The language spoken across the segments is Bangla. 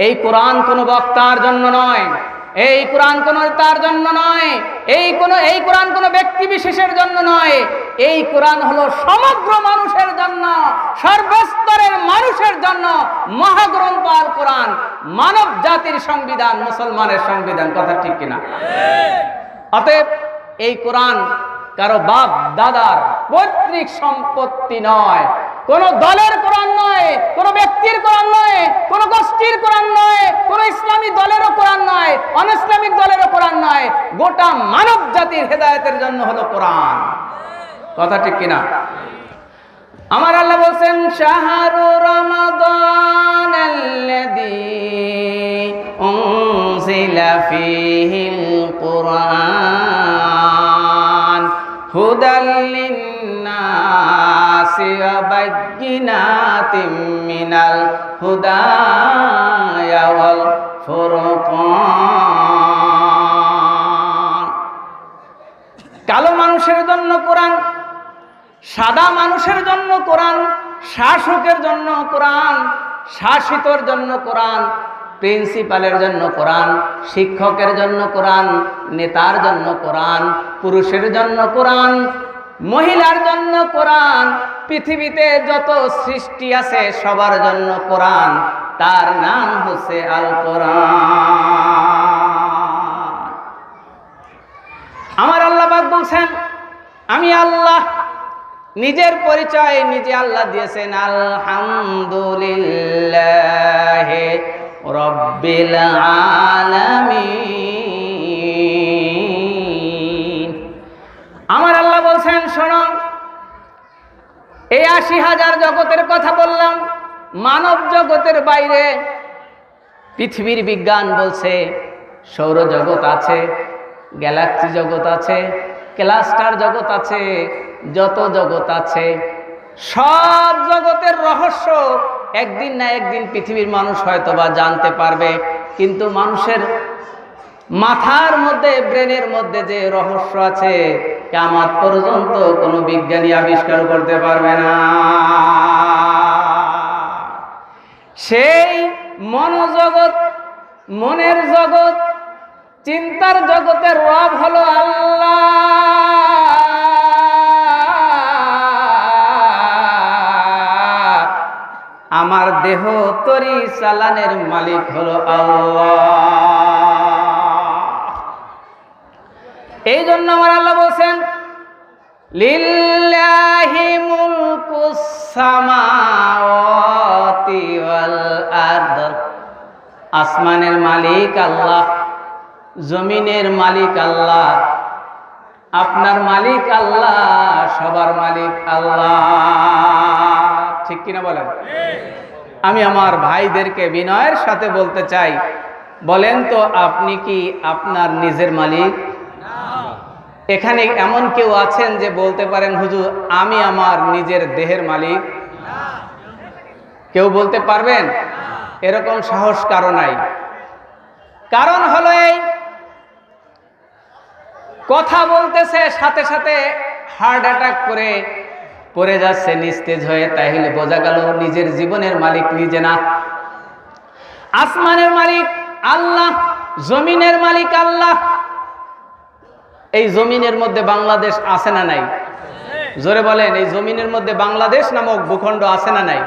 এই কোরআন কোনো বক্তার জন্য নয়, এই কোরআন কোনো তার জন্য নয়, এই কোরআন কোনো ব্যক্তি বিশেষের জন্য নয়। এই কোরআন হলো সমগ্র মানুষের জন্য, সর্বস্তরের মানুষের জন্য মহাগ্রন্থ আল কোরআন, মানব জাতির সংবিধান, মুসলমানের সংবিধান। কথা ঠিক কিনা? অতএব এই কোরআন কারো বাপ দাদার পৈতৃক সম্পত্তি নয়, কোন দলের কোরআন নয়, কোন ব্যক্তির কোরআন নয়, কোন গোষ্ঠীর কোরআন নয়, কোন ইসলামী দলেরও কোরআন নয়, অনইসলামিক দলেরও কোরআন নয়। গোটা মানব জাতির হেদায়েতের জন্য হলো কোরআন। কথা ঠিক কিনা? আমার আল্লাহ বলছেন, শাহরু রমাদানাল্লাযী উনজিলা ফীহিল কুরআন হুদাল লিন্নাসি ওয়া বায়্যিনাতিম মিনাল হুদা ওয়াল ফুরকান। কালো মানুষের জন্য কোরআন, সাদা মানুষের জন্য কোরআন, শাসকের জন্য কোরআন, শাসিতর জন্য কোরআন, প্রিন্সিপালের জন্য কোরআন, শিক্ষকের জন্য কোরআন, নেতার জন্য কোরআন, পুরুষের জন্য কোরআন, মহিলার জন্য কোরআন, পৃথিবীতে যত সৃষ্টি আছে সবার জন্য কোরআন। তার নাম হচ্ছে আল কোরআন। আমার আল্লাহ পাক বলছেন, আমি আল্লাহ, নিজের পরিচয় নিজে আল্লাহ দিয়েছেন, আলহামদুলিল্লাহি রাব্বিল আলামিন। আমার আল্লাহ বলছেন, শোনো, এই ৮০,০০০ জগতের কথা বললাম, মানব জগতের বাইরে পৃথিবীর বিজ্ঞান বলছে সৌরজগৎ আছে, গ্যালাক্সি জগৎ আছে, ক্লাস্টার জগৎ আছে, যত জগৎ আছে সব জগতের রহস্য একদিন না একদিন পৃথিবীর মানুষ হয়তোবা জানতে পারবে। কিন্তু মানুষের মাথার মধ্যে, ব্রেনের মধ্যে যে রহস্য আছে, কিয়ামত পর্যন্ত কোনো বিজ্ঞানী আবিষ্কার করতে পারবে না। সেই মনোজগৎ, মনের জগৎ, চিন্তার জগতের রব হলো আল্লাহ। আমার দেহ তরি চালানের মালিক হলো আল্লাহ। এই জন্য আমার আল্লাহ বলছেন, লিল্লাহি মুলকুস সামাওয়াতি ওয়াল আরদ। আসমানের মালিক আল্লাহ, জমিনের মালিক আল্লাহ, আপনার মালিক আল্লাহ, সবার মালিক আল্লাহ। ঠিক কিনা বলেন? আমি আমার ভাইদেরকে বিনয়ের সাথে বলতে চাই, বলেন তো আপনি কি আপনার নিজের মালিক? এখানে এমন কেউ আছেন যে বলতে পারেন, হুজুর আমি আমার নিজের দেহের মালিক? কেউ বলতে পারবেন? এরকম সাহস কারো নাই। কারণ হলো এই, কথা বলতেছে সাথে সাথে হার্ট অ্যাটাক করে পড়ে যাচ্ছে নিস্তেজ হয়ে, তাইলে বোঝা গেল নিজের জীবনের মালিক নিজে না। আসমানের মালিক আল্লাহ, জমিনের মালিক আল্লাহ। এই জমিনের মধ্যে বাংলাদেশ আছে না নাই? জোরে বলেন, এই জমিনের মধ্যে বাংলাদেশ নামক ভূখণ্ড আছে না নাই?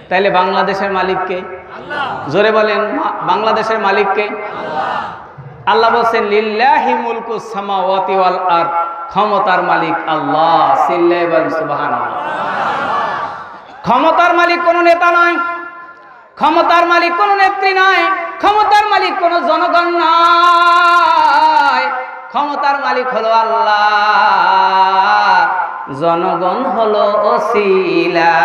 তাইলে বাংলাদেশের মালিক কে? জোরে বলেন, বাংলাদেশের মালিক কে? আল্লাহ বলছেন, লিল্লাহি মুলকুস সামাওয়াতি ওয়াল আরদ। ক্ষমতার মালিক আল্লাহ। চিল্লায়ে বলেন সুবহানাল্লাহ। ক্ষমতার মালিক কোন নেতা নয়, ক্ষমতার মালিক কোন নেত্রী নয়, ক্ষমতার মালিক কোন জনগণ নয়। ক্ষমতার মালিক হলো আল্লাহ, জনগণ হলো ওসিলা।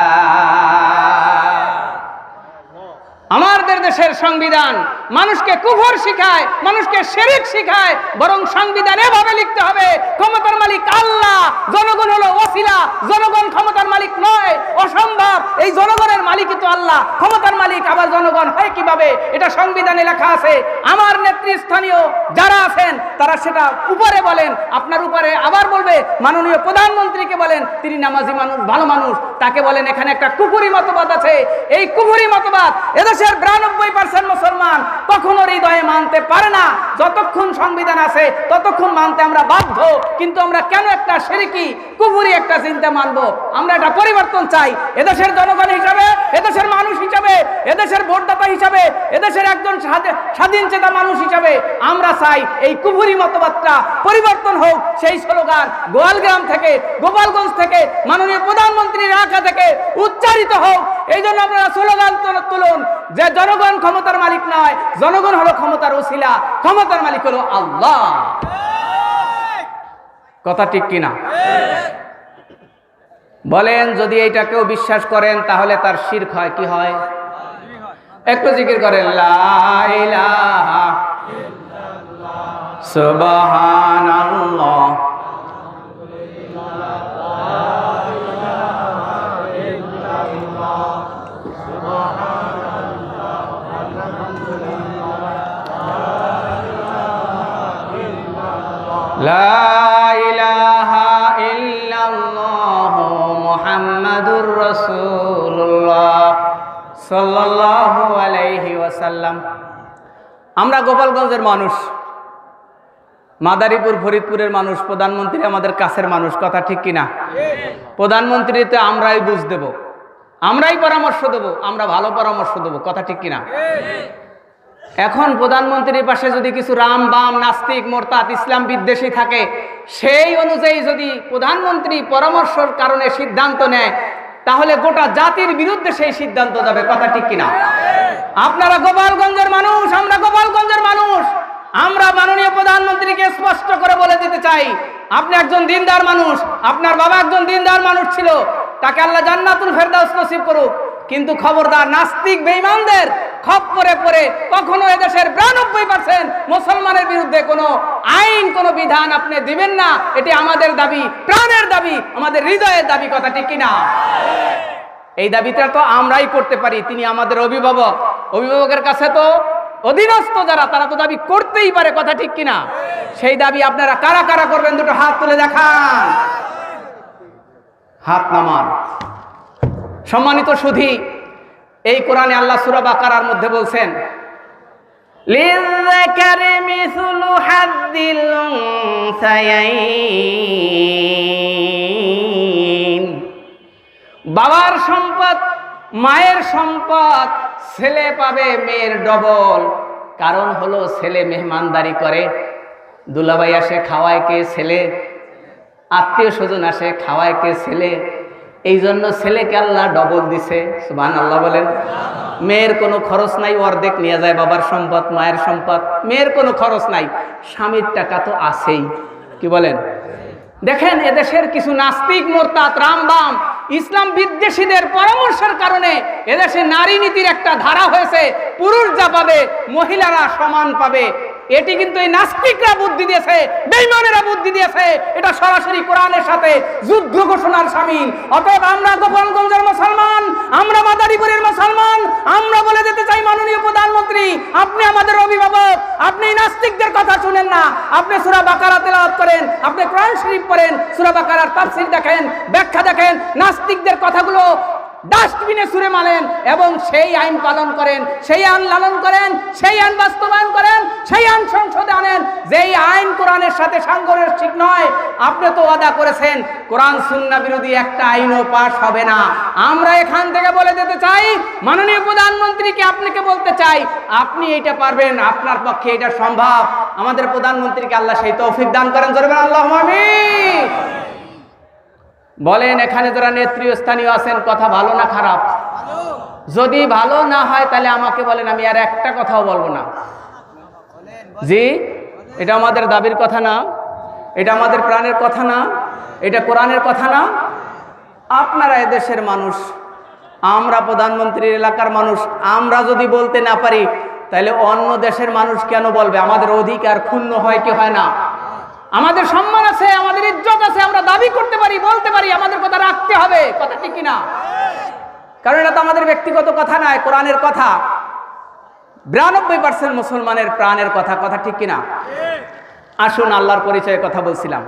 আমাদের দেশের সংবিধান মানুষকে কুফর শিখায়, মানুষকে শিরক শিখায়, বরং সংবিধান এভাবে লিখতে হবে, ক্ষমতার মালিক আল্লাহ, জনগণ হলো ওসিলা, জনগণ ক্ষমতার মালিক নয়, অসম্ভব। এই জনগণের মালিকই তো আল্লাহ, ক্ষমতার মালিক আবার জনগণ হয় কিভাবে? এটা সংবিধানে লেখা আছে। আমার নেতৃস্থানীয় যারা আছেন তারা সেটা উপরে বলেন, আপনার উপরে আবার বলবে, মাননীয় প্রধানমন্ত্রীকে বলেন, তিনি নামাজি মানুষ, ভালো মানুষ, তাকে বলেন এখানে একটা কুফরি মতবাদ আছে, এই কুফরি মতবাদ মতবাদ এদেশের 92% মুসলমান কখনো হৃদয়ে মানতে পারে না। যতক্ষণ সংবিধান আছে ততক্ষণ মানতে আমরা বাধ্য, কিন্তু আমরা কেন একটা শিরকি কুফরি একটা চিন্তা মানবো? আমরা এটা পরিবর্তন চাই। এদেশের জনগণ হিসাবে, এদেশের মানুষ হিসাবে, এদেশের ভোটদাতা হিসাবে, এদেশের একজন স্বাধীন চেতা মানুষ হিসাবে আমরা চাই এই কুফরি মতবাদটা পরিবর্তন হোক। সেই স্লোগান গোয়ালগ্রাম থেকে, গোপালগঞ্জ থেকে, মাননীয় প্রধানমন্ত্রীর এলাকা থেকে উচ্চারিত হোক। এই জন্য আপনারা স্লোগান তুলুন যে জনগণ ক্ষমতার মালিক নয়, জনগণ হলো ক্ষমতার ওসিলা, ক্ষমতার মালিক হলো আল্লাহ। কথা ঠিক কিনা বলেন? যদি এইটা কেউ বিশ্বাস করেন তাহলে তার শিরক হয়। কি হয়? একটু জিকির করেন, লা ইলাহা ইল্লাল্লাহ, সুবহানাল্লাহ, লা ইলাহা ইল্লাল্লাহ, মুহাম্মাদুর রাসূলুল্লাহ সাল্লাল্লাহু আলাইহি ওয়াসাল্লাম। আমরা গোপালগঞ্জের মানুষ, মাদারীপুর ফরিদপুরের মানুষ, প্রধানমন্ত্রী আমাদের কাছের মানুষ। কথা ঠিক কিনা? প্রধানমন্ত্রীতে আমরাই বুঝ দেব, আমরাই পরামর্শ দেব, আমরা ভালো পরামর্শ দেব। কথা ঠিক কিনা? এখন প্রধানমন্ত্রীর পাশে যদি কিছু রাম বাম নাস্তিক মোরতাদ ইসলাম বিদ্বেষী থাকে, সেই অনুযায়ী যদি প্রধানমন্ত্রী পরামর্শের কারণে সিদ্ধান্ত নেয়, তাহলে গোটা জাতির বিরুদ্ধে সেই সিদ্ধান্ত যাবে। কথা ঠিক কিনা? আপনারা গোপালগঞ্জের মানুষ, আমরা গোপালগঞ্জের মানুষ। আমরা মাননীয় প্রধানমন্ত্রীকে স্পষ্ট করে বলে দিতে চাই, আপনি একজন দিনদার মানুষ, আপনার বাবা একজন দিনদার মানুষ ছিল, তাকে আল্লাহ জান্নাতুল ফেরদাউস নসিব করুক। কিন্তু খবরদার নাস্তিক বেঈমানদের খপ্পরে পড়ে কখনো এদেশের 92% মুসলমানের বিরুদ্ধে কোনো আইন, কোনো বিধান আপনি দিবেন না। এটি আমাদের দাবি, প্রাণের দাবি, আমাদের হৃদয়ের দাবি। কথা ঠিক কিনা? এই দাবিটা তো আমরাই করতে পারি, তিনি আমাদের অভিভাবক। অভিভাবকের কাছে তো অধীনস্থ যারা, তারা তো দাবি করতেই পারে। কথা ঠিক কিনা? সেই দাবি আপনারা কারা কারা করবেন? দুটো হাত তুলে দেখান, হাত নামান। সম্মানিত সুধী, এই কোরআনে আল্লাহ সূরা বাকারার মধ্যে বলছেন, লিযযাকারি মিসলু হাদ্দিল উনসায়াইন। বাবার সম্পদ, মায়ের সম্পদ ছেলে পাবে মেয়ের ডবল। কারণ হলো ছেলে মেহমানদারি করে, দুলাভাই আসে খাওয়ায় কে? ছেলে। আত্মীয় স্বজন আসে খাওয়ায় কে? ছেলে। এই জন্য ছেলেকে আল্লাহ ডবল দিছে। সুবহানাল্লাহ বলেন। মেয়ের কোনো খরচ নাই, অর্ধেক নিয়ে যায় বাবার সম্পদ, মায়ের সম্পদ। মেয়ের কোনো খরচ নাই, স্বামীর টাকা তো আছেই। কি বলেন? দেখেন, এদেশের কিছু নাস্তিক মোরতাদ রামবাম ইসলাম বিদ্বেষীদের পরামর্শের কারণে এদেশে নারী নীতির একটা ধারা হয়েছে, পুরুষ যা পাবে মহিলারা সমান পাবে। এটি কিন্তু এই নাস্তিকরা বুদ্ধি দিয়েছে, বেঈমানেরা বুদ্ধি দিয়েছে। এটা সরাসরি কোরআনের সাথে যুদ্ধ ঘোষণার শামিল। অতএব আমরা গোপালগঞ্জের মুসলমান, আমরা মাদারীপুরের মুসলমান, আমরা বলে দিতে চাই, মাননীয় প্রধানমন্ত্রী, আপনি আমাদের অভিভাবক, আপনি নাস্তিকদের কথা শুনেন না। আপনি সূরা বাকারা তেলাওয়াত করেন, আপনি কোরআন শরীফ পড়েন, সূরা বাকারার তাফসীর দেখেন, ব্যাখ্যা দেখেন, নাস্তিকদের কথাগুলো ডাস্টবিনে ছুঁড়ে মারেন এবং সেই আইন পালন করেন, সেই আইন লালন করেন, সেই আইন বাস্তবায়ন করেন, সেই আইন সংসদে আনেন যেই আইন কোরআনের সাথে সাংঘর্ষিক নয়। আপনি তো ওয়াদা করেছেন কোরআন সুন্নাহ বিরোধী একটা আইনও পাস হবে না। আমরা এখান থেকে বলে দিতে চাই, মাননীয় প্রধানমন্ত্রীকে আপনাকে বলতে চাই, আপনি এটা পারবেন, আপনার পক্ষে এটা সম্ভব। আমাদের প্রধানমন্ত্রীকে আল্লাহ সেই তৌফিক দান করেন। জোরে বলেন আল্লাহুম্মা আমিন। বলেন, এখানে যারা নেতৃস্থানীয় আছেন, কথা ভালো না খারাপ? যদি ভালো না হয় তাহলে আমাকে বলেন, আমি আর একটা কথাও বলবো না। জি, এটা আমাদের দাবির কথা না, এটা আমাদের প্রাণের কথা না, এটা কোরআনের কথা না। আপনারা এদেশের মানুষ, আমরা প্রধানমন্ত্রীর এলাকার মানুষ, আমরা যদি বলতে না পারি তাহলে অন্য দেশের মানুষ কেন বলবে? আমাদের অধিকার ক্ষুণ্ণ হয় কি হয় না? আমাদের সম্মান আছে, আমাদের ইজ্জত আছে, আমরা দাবি করতে পারি, বলতে পারি, আমাদের কথা রাখতে হবে। কথা ঠিক কিনা? কারণ এটা তো আমাদের ব্যক্তিগত কথা নয়, কোরআনের কথা, 92% মুসলমানের প্রাণের কথা। কথা ঠিক কিনা? আসুন আল্লাহর পরিচয়ে কথা বলছিলাম।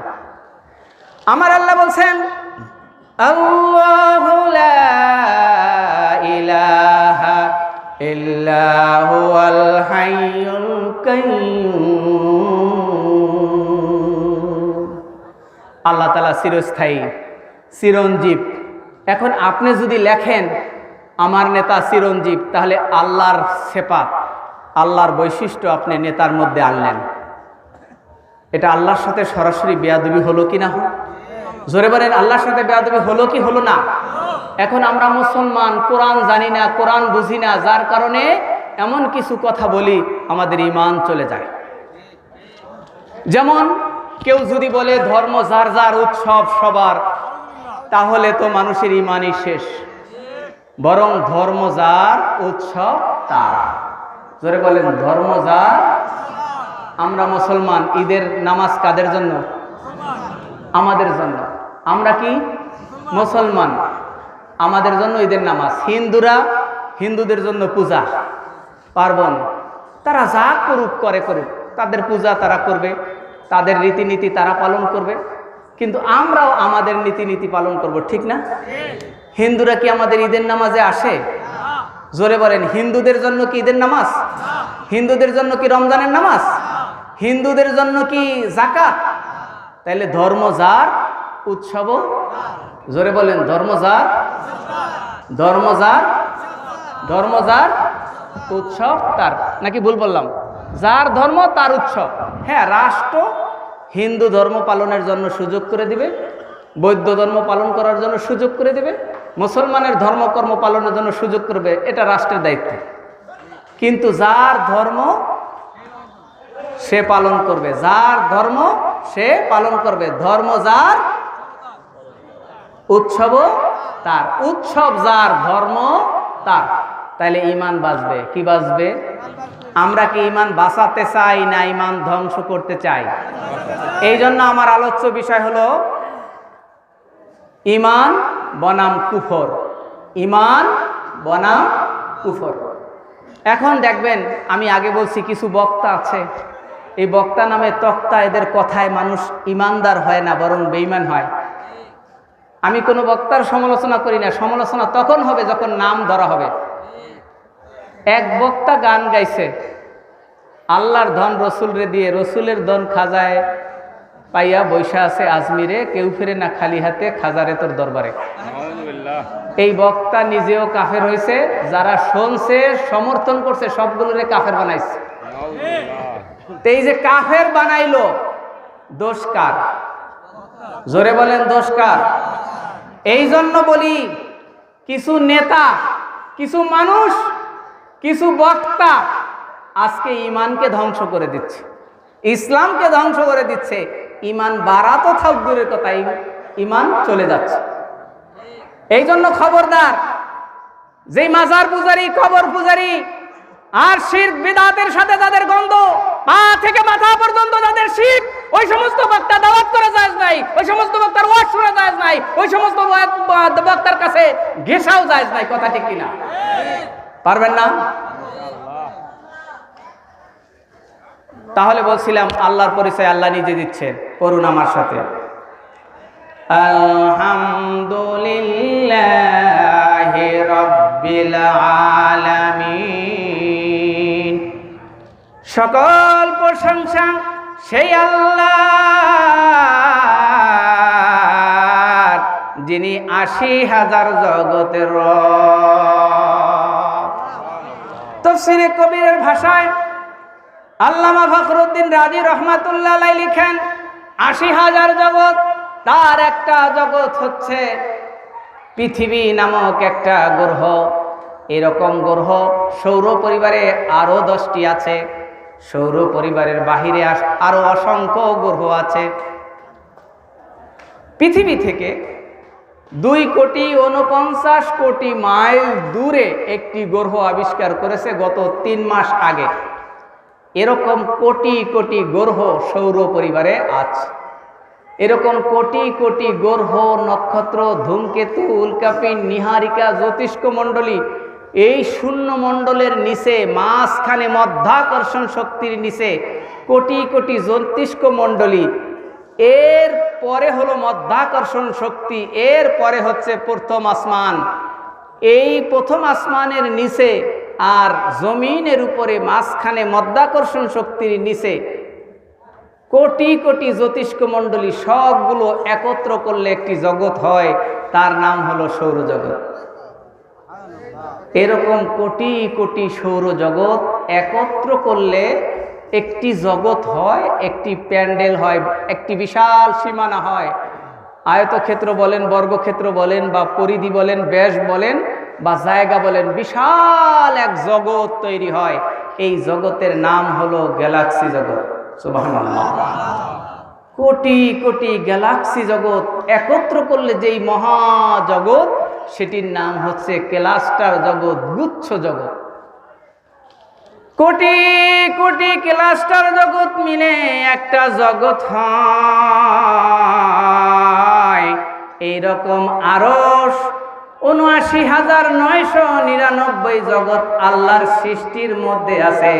আমার আল্লাহ বলছেন, আল্লাহু লা ইলাহা ইল্লা হুয়াল হাইয়ুল কাইয়্যুম। আল্লাহ তাআলা চিরস্থায়ী, চিরঞ্জীব। এখন আপনি যদি লেখেন আমার নেতা চিরঞ্জীব, তাহলে আল্লাহর সিফাত, আল্লাহর বৈশিষ্ট্য আপনি নেতার মধ্যে আনলেন। এটা আল্লাহর সাথে সরাসরি বেয়াদবি হলো কি না? জোরে বলেন, আল্লাহর সাথে বেয়াদবি হলো কি হলো না? এখন আমরা মুসলমান, কোরআন জানি না, কোরআন বুঝি না, যার কারণে এমন কিছু কথা বলি আমাদের ঈমান চলে যায়। যেমন কেউ যদি বলে ধর্ম যার যার, উৎসব সবার, তাহলে তো মানুষের ঈমানই শেষ। বরং ধর্ম যার, উৎসব তার। জোরে বলেন, ধর্ম যার। আমরা মুসলমান, ঈদের নামাজ কাদের জন্য? আমাদের জন্য। আমরা কি মুসলমান, আমাদের জন্য ঈদের নামাজ। হিন্দুরা হিন্দুদের জন্য পূজা পার্বণ, তারা যা করুক করুক, তাদের পূজা তারা করবে, তাদের রীতিনীতি তারা পালন করবে, কিন্তু আমরাও আমাদের নীতিনীতি পালন করব, ঠিক না? হিন্দুরা কি আমাদের ঈদের নামাজে আসে? জোরে বলেন, হিন্দুদের জন্য কি ঈদের নামাজ? হিন্দুদের জন্য কি রমজানের নামাজ? হিন্দুদের জন্য কি যাকাত? তাইলে ধর্ম যার, উৎসব। জোরে বলেন, ধর্ম যার, ধর্ম যার, ধর্ম যার, উৎসব তার। নাকি ভুল বললাম? যার ধর্ম তার উৎসব। হ্যাঁ, রাষ্ট্র হিন্দু ধর্ম পালনের জন্য সুযোগ করে দিবে, বৌদ্ধ ধর্ম পালন করার জন্য সুযোগ করে দিবে, মুসলমানের ধর্মকর্ম পালনের জন্য সুযোগ করবে, এটা রাষ্ট্রের দায়িত্ব। কিন্তু যার ধর্ম সে পালন করবে, যার ধর্ম সে পালন করবে। ধর্ম যার, উৎসব তার। উৎসব যার, ধর্ম তার। তাইলে ঈমান বাঁচবে। কি বাঁচবে? আমরা কি ঈমান বাঁচাতে চাই না ঈমান ধ্বংস করতে চাই? এই জন্য আমার আলোচ্য বিষয় হলো ঈমান বনাম কুফর। ঈমান বনাম কুফর। এখন দেখবেন, আমি আগে বলছি কিছু বক্তা আছে, এই বক্তা নামে তক্তা, এদের কথায় মানুষ ঈমানদার হয় না, বরং বেঈমান হয়। আমি কোনো বক্তার সমালোচনা করি না, সমালোচনা তখন হবে যখন নাম ধরা হবে। এক বক্তা গান গাইছে, আল্লাহর ধন রসুলরে দিয়ে, রসুলের ধন খাজায় পাইয়া বৈশা আছে আজমিরে, কেউ ফিরে না খালি হাতে, খাজারে তোর দরবারে। এই বক্তা নিজেও কাফের হয়েছে, যারা শুনছে সমর্থন করছে সবগুলোরে কাফের বানাইছে। এই যে কাফের বানাইলো, দোষ কার? জোরে বলেন, দোষ কার? এই জন্য বলি, কিছু নেতা, কিছু মানুষ, কিছু বক্তা আজকে ঈমানকে ধ্বংস করে দিচ্ছে, ইসলামকে ধ্বংস করে দিচ্ছে। ঈমান বাড়া তো থাক দূরের কথা, ঈমান চলে যাচ্ছে। এই জন্য খবরদার, যেই মাজার পূজারী, কবর পূজারী আর শিরক বিদআতের সাথে যাদের গন্ধ, পা থেকে মাথা পর্যন্ত যাদের শিরক, ওই সমস্ত বক্তা দাওয়াত করা জায়েজ নাই, ওই সমস্ত বক্তার ওয়াজ শোনা জায়েজ নাই, ওই সমস্ত বক্তার কাছে ঘেঁষাও জায়েজ নাই। কথা ঠিক কিনা? পারবেন না? তাহলে বলছিলাম, আল্লাহর পরিচয় আল্লাহ নিজে দিচ্ছেন। পড়ুন আমার সাথে, আলহামদুলিল্লাহি রাব্বিল আলামিন। সকল প্রশংসা সেই আল্লাহ যিনি ৮০,০০০ জগতের রব। তাফসীরে কবিরের ভাষায় আল্লামা ফখরুদ্দীন রাজি রহমাতুল্লাহ আলাইহি লিখেন, ৮০,০০০ জগৎ, তার একটা জগৎ হচ্ছে পৃথিবী নামক একটা গ্রহ। এরকম গ্রহ সৌর পরিবারে আরো 10টি আছে, সৌর পরিবারের বাহিরে আরো অসংখ্য গ্রহ আছে। পৃথিবী থেকে 2,49,00,000,000 মাইল দূরে একটি গ্রহ আবিষ্কার করেছে গত 3 মাস আগে। এরকম কোটি কোটি গ্রহ সৌর পরিবারে আছে। এরকম কোটি কোটি গ্রহ, নক্ষত্র, ধূমকেতু, উল্কাপিণ্ড, নীহারিকা, জ্যোতিষ্ক মণ্ডলী, এই শূন্য মণ্ডলের নিচে, মাঝখানে মধ্যাকর্ষণ শক্তির নিচে কোটি কোটি জ্যোতিষ্ক মণ্ডলী। এর পরে হলো মধ্যাকর্ষণ শক্তি, এর পরে হচ্ছে প্রথম আসমান। এই প্রথম আসমানের নিচে আর জমিনের উপরে মাঝখানে মধ্যাকর্ষণ শক্তির নিচে কোটি কোটি জ্যোতিষ্কমণ্ডলী সবগুলো একত্র করলে একটি জগৎ হয়, তার নাম হলো সৌরজগৎ। এরকম কোটি কোটি সৌরজগৎ একত্র করলে একটি জগৎ হয়, একটি প্যান্ডেল হয়, একটি বিশাল সীমানা হয়। আয়তক্ষেত্র বলেন, বর্গক্ষেত্র বলেন, বা পরিধি বলেন, ব্যাস বলেন, বা জায়গা বলেন, বিশাল এক জগৎ তৈরি হয়। এই জগতের নাম হলো গ্যালাক্সি জগৎ। সুবহানাল্লাহ। কোটি কোটি গ্যালাক্সি জগৎ একত্র করলে যেই মহাজগৎ, সেটির নাম হচ্ছে ক্লাস্টার জগৎ, গুচ্ছ জগৎ। কোটি কোটি ক্লাস্টার জগৎ মিলে একটা জগৎ হয়। এইরকম আরো ৭৯,৯৯৯ জগৎ আল্লাহর সৃষ্টির মধ্যে আছে।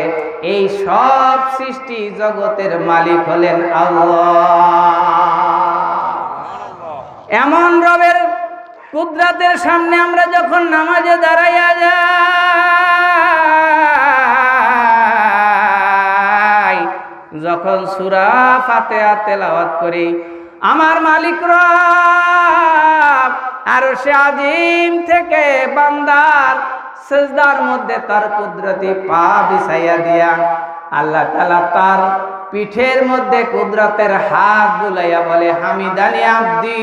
এই সব সৃষ্টি জগতের মালিক হলেন আল্লাহ। এমন রবের কুদরতের সামনে আমরা যখন নামাজে দাঁড়াইয়া যাই, যখন সূরা ফাতিহা তেলাওয়াত করি, আমার মালিক রব আরশে আজিম থেকে বান্দার সিজদার মধ্যে তার কুদরতি পা বিছাইয়া দিয়া আল্লাহ তাআলা তার পিঠের মধ্যে কুদরতের হাত বুলাইয়া বলে, হামিদানি আব্দি,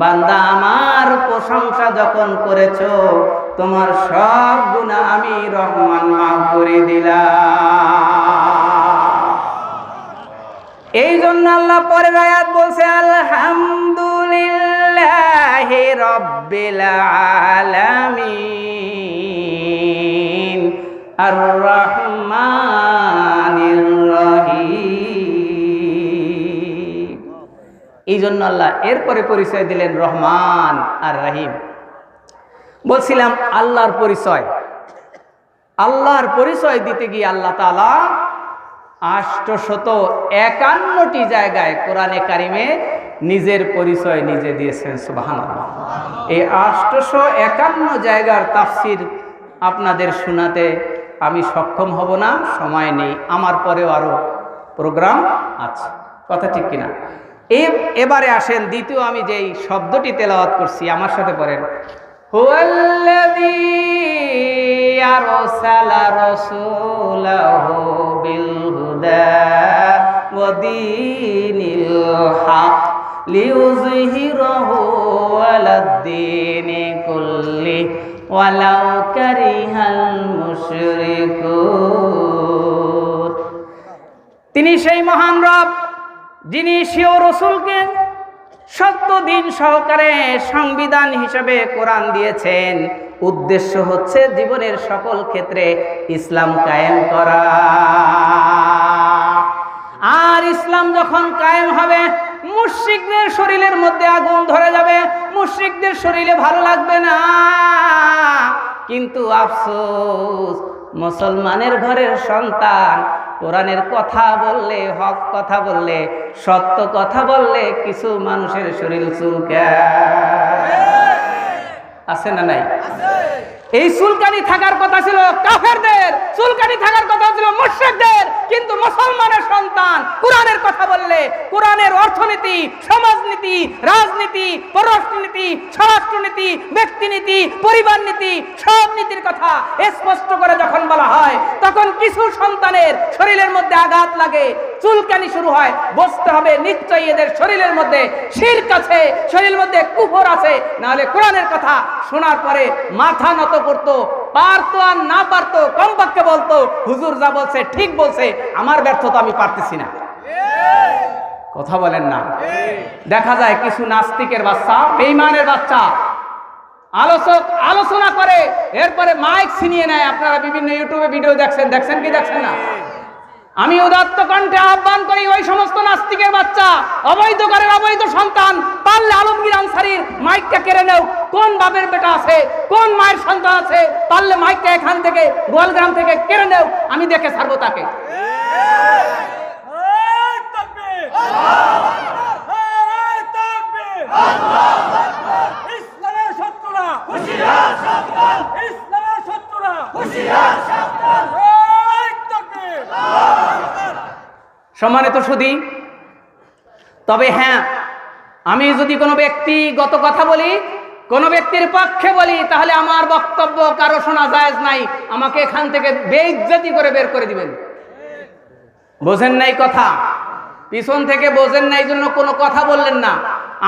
বান্দা আমার প্রশংসা যখন করেছো, তোমার সব গুনাহ আমি রহমান মাফ করে দিলাম। এই জন্য আল্লাহ পরের আয়াত বলছে, আলহামদুলিল্লাহি রাব্বিল আলামিন আর রহমানির রহিম। এই জন্য আল্লাহ এরপরে পরিচয় দিলেন রহমান আর রহিম। বলছিলাম আল্লাহর পরিচয়, আল্লাহর পরিচয় দিতে গিয়ে আল্লাহ তাআলা ৮৫১টি জায়গায় কোরআনে কারিমে নিজের পরিচয় নিজে দিয়েছেন। সুবহানাল্লাহ। এই ৮৫১ জায়গার তাফসীর আপনাদের শোনাতে আমি সক্ষম হব না, সময় নেই। আমার পরেও আরো প্রোগ্রাম আছে, কথা ঠিক কিনা? এবারে আসেন দ্বিতীয় আমি যেই শব্দটি তেলাওয়াত করছি, আমার সাথে পড়েন, হুয়াল্লাযী আরসালা রাসূলাহু বিল হুদা ওয়া দীনিল হক লিইয়ুযহিরাহু আলাদ-দীনি কুল্লিহি ওয়ালাউ কারিহাল মুশরিকুন। তিনি সেই মহান রব যিনি স্বীয় রাসূলকে সত্য দিন সহকারে সংবিধান হিসেবে কোরআন দিয়েছেন। উদ্দেশ্য হচ্ছে জীবনের সকল ক্ষেত্রে ইসলাম কায়েম করা। আর ইসলাম যখন কায়েম হবে, মুশরিকদের শরীরের মধ্যে আগুন ধরে যাবে, মুশরিকদের শরীরে ভালো লাগবে না। কিন্তু আফসোস, মুসলমানের ঘরের সন্তান কোরআনের কথা বললে, হক কথা বললে, সত্য কথা বললে কিছু মানুষের শরীর চুলকায়। আছে না নাই? এই চুলকানি থাকার কথা ছিল কাফেরদের, চুলকানি থাকার কথা ছিল মুশরিকদের। কিন্তু মুসলমানের সন্তান কোরআনের কথা বললে, কোরআনের অর্থনীতি, সমাজনীতি, রাজনীতি, পররাষ্ট্রনীতি, স্বরাষ্ট্রনীতি, ব্যক্তিনীতি, পরিবার নীতি, সব নীতির কথা স্পষ্ট করে যখন বলা হয়, তখন কিছু সন্তানের শরীরের মধ্যে আঘাত লাগে, চুলকানি শুরু হয়। বুঝতে হবে নিশ্চয়ই এদের শরীরের মধ্যে শিরক আছে, শরীরের মধ্যে কুফর আছে, নাহলে কোরআনের কথা শোনার পরে মাথা নত করতো, পারতো আর না পারতো কমপক্ষে বলতো, হুজুর যা বলছে ঠিক বলছে, আমার ব্যর্থতা আমি পারতেছি না। কথা বলেন না? দেখা যায় কিছু নাস্তিকের বাচ্চা, বেঈমানের বাচ্চা আলোচনা করে, এরপরে মাইক ছিনিয়ে নেয়। আপনারা বিভিন্ন ইউটিউবে ভিডিও দেখছেন কি দেখছেন না? আমি উদাত্ত কণ্ঠে আহ্বান করি, ওই সমস্ত নাস্তিকের বাচ্চা, অবৈধ ঘরের অবৈধ সন্তান, পারলে আলমগীর আনসারীর মাইকটা কেড়ে নেও। কোন বাপের বেটা আছে, কোন মায়ের সন্তান আছে, পারলে মাইকটা এখান থেকে, গোয়ালগ্রাম থেকে কেড়ে নেও, আমি দেখে ছাড়বো তাকে। ইসলামের শত্রুরা হুঁশিয়ার সাবধান, ইসলামের শত্রুরা হুঁশিয়ার সাবধান, এক তাকবীর, আল্লাহু আকবার। সম্মানিত সুধী, তবে হ্যাঁ, আমি যদি কোনো ব্যক্তিগত কথা বলি, কোনো ব্যক্তির পক্ষে বলি, তাহলে আমার বক্তব্য কারো শোনা জায়েজ নাই। আমাকে এখান থেকে বেইজ্জতি করে বের করে দিবেন। বোঝেন নাই কথা? পিছন থেকে বোঝেন নাই জন্য কোনো কথা বললেন না।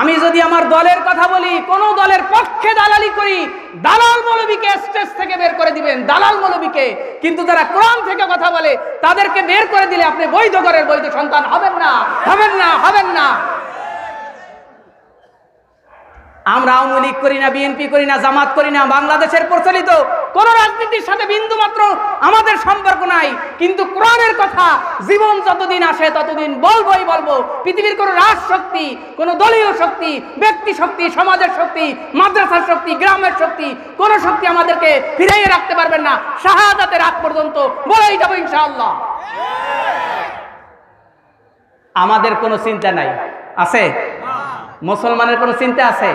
আমি যদি আমার দলের কথা বলি, কোন দলের পক্ষে দালালি করি, দালাল মৌলবীকে স্টেজ থেকে বের করে দিবেন, দালাল মৌলবীকে। কিন্তু যারা কোরআন থেকে কথা বলে তাদেরকে বের করে দিলে আপনি বৈধ ঘরের বৈধ সন্তান হবেন না, হবেন না, হবেন না। আমরা আওয়ামী লীগ করি না, বিএনপি করি না, জামাত করি না, বাংলাদেশের প্রচলিত কোন রাজনীতির সাথে বিন্দু মাত্র আমাদের সম্পর্ক নাই। কিন্তু কোরআনের কথা জীবন যতদিন আসে ততদিন বলবোই বলবো। পৃথিবীর কোন রাজশক্তি, কোন দলীয় শক্তি, ব্যক্তি শক্তি, সমাজের শক্তি, মাদ্রাসার শক্তি, গ্রামের শক্তি, কোন শক্তি আমাদেরকে ফিরিয়ে রাখতে পারবেন না। শাহাদাতের আগ পর্যন্ত বলেই যাবো ইনশাআল্লাহ। আমাদের কোনো চিন্তা নাই, আছে? মুসলমানের কোনো চিন্তা আছে?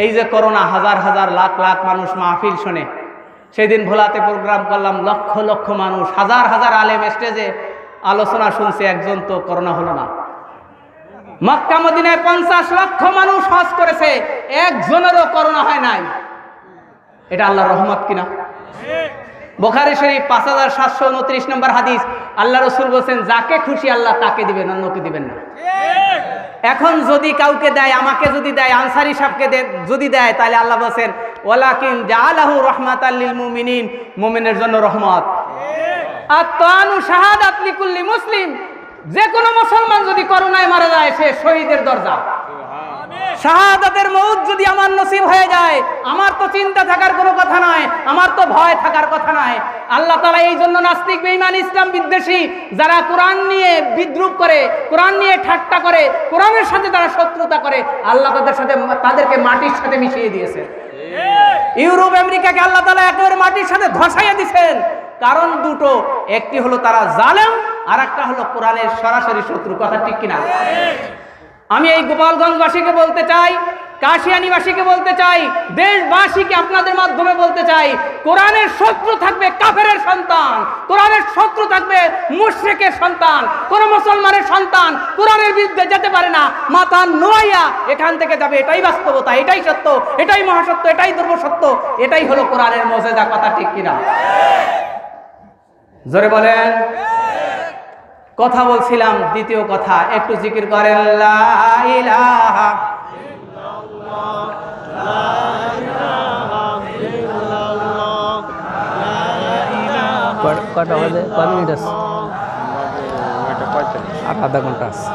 এই যে করোনা, হাজার হাজার লাখ লাখ মানুষ মাহফিল শোনে। সেদিন ভোলাতে প্রোগ্রাম করলাম, লক্ষ লক্ষ মানুষ, হাজার হাজার আলেম স্টেজে আলোচনা শুনছে, একজন তো করোনা হলো না। মক্কা মদিনায় 50 লক্ষ মানুষ হজ করেছে, একজনেরও করোনা হয় নাই। এটা আল্লাহর রহমত কিনা? বুখারী শরীফ 5729 নম্বর হাদিস, আল্লাহ রাসূল বলেন, যাকে খুশি আল্লাহ তাকে দিবেন, অন্যকে দিবেন না। এখন যদি কাউকে দেয়, আমাকে যদি দেয়, আনসারী সাহেবকে যদি দেয়, তাহলে আল্লাহ বলেন, ওয়ালাকিন জাআলাহু রাহমাতাল লিল মুমিনিন, মুমিনের জন্য রহমত। আত-তানু শাহাদাত লিকুল্লি মুসলিম, যে কোনো মুসলমান যদি করোনায় মারা যায় সে শহীদের দরজা। শাহাদাতের মউত যদি আমার নসিব হয়ে যায়, আমার তো চিন্তা থাকার কোনো কথা নয়, আমার তো ভয় থাকার কথা নয়। আল্লাহ তাআলা এই জন্য নাস্তিক, বেঈমান, ইসলাম বিদ্বেষী যারা কোরআন নিয়ে বিদ্রুপ করে, কোরআন নিয়ে ঠাট্টা করে, কোরআনের সাথে তারা শত্রুতা করে, আল্লাহ তাদেরকে মাটির সাথে মিশিয়ে দিয়েছে। ইউরোপ আমেরিকাকে আল্লাহ তাআলা একেবারে মাটির সাথে ধসাইয়া দিয়েছেন। কারণ দুটো, একটি হলো তারা জালেম, আর একটা হলো কোরআনের সরাসরি শত্রু। কথা ঠিক কিনা? আমি এই গোপালগঞ্জবাসীকে বলতে চাই, কাশিয়ানীবাসীকে বলতে চাই, দেশবাসীকে আপনাদের মাধ্যমে বলতে চাই, কোরআনের শত্রু থাকবে কাফেরের সন্তান, কোরআনের শত্রু থাকবে মুশরিকের সন্তান। কোন মুসলমানের সন্তান কোরআনের বিরুদ্ধে যেতে পারে না, মাথা নোয়াইয়া এখান থেকে যাবে। এটাই বাস্তবতা, এটাই সত্য, এটাই মহাসত্য, এটাই সত্য, এটাই হলো কোরআনের মুজিজা। কথা ঠিক কিনা? জোরে বলেন। কথা বলছিলাম, দ্বিতীয় কথা, একটু জিকির করেন, লা ইলাহা ইল্লাল্লাহ, লা ইলাহা ইল্লাল্লাহ, লা ইলাহা। কটা বাজে? 5 মিনিট আছে, আধা ঘন্টা আছে।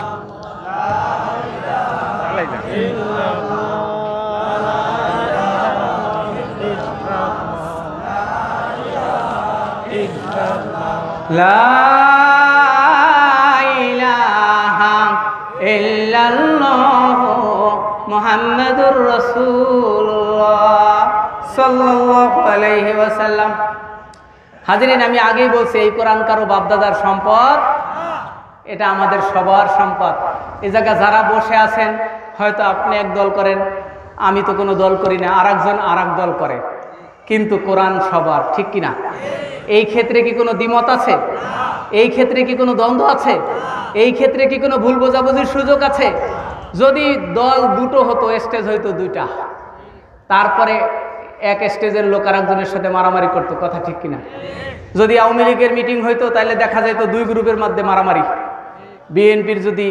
লা মুহাম্মাদুর রাসূলুল্লাহ সাল্লাল্লাহু আলাইহি ওয়াসাল্লাম। হাজিরিন, আমি আগেই বলছি, এই কোরআন কারো বাপদাদার সম্পদ, এটা আমাদের সবার সম্পদ। এই জায়গায় যারা বসে আছেন, হয়তো আপনি এক দল করেন, আমি তো কোনো দল করি না, আরেকজন আরেক দল করে, কিন্তু কোরআন সবার। ঠিক কিনা? এই ক্ষেত্রে কি কোনো দ্বিমত আছে? এই ক্ষেত্রে কি কোনো দ্বন্দ্ব আছে? এই ক্ষেত্রে কি কোনো ভুল বোঝাবুঝির সুযোগ আছে? যদি দল দুটো হতো, স্টেজ হইতো দুইটা, তারপরে এক স্টেজের লোক আর একজনের সাথে মারামারি করতো। কথা ঠিক কিনা? যদি আওয়ামী লীগের মিটিং হইতো, তাহলে দেখা যেত দুই গ্রুপের মধ্যে মারামারি। বিএনপির যদি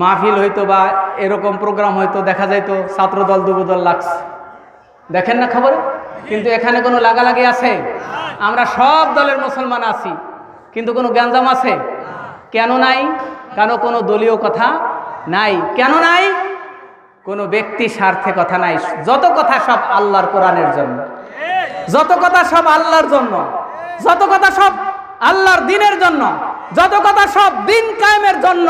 মাহফিল হইতো বা এরকম প্রোগ্রাম হইতো, দেখা যাইতো ছাত্রদল যুবদল লাগছে। দেখেন না খবর? কিন্তু এখানে কোনো লাগালাগি আছে? আমরা সব দলের মুসলমান আছি, কিন্তু কোনো গ্যাঞ্জাম আছে? কেন নাই? কেন কোনো দলীয় কথা নাই? কেন নাই? কোনো ব্যক্তি স্বার্থে কথা নাই। যত কথা সব আল্লাহর কোরআনের জন্য, যত কথা সব আল্লাহর জন্য, যত কথা সব আল্লাহর দ্বীনের জন্য, যত কথা সব দ্বীন কায়েমের জন্য।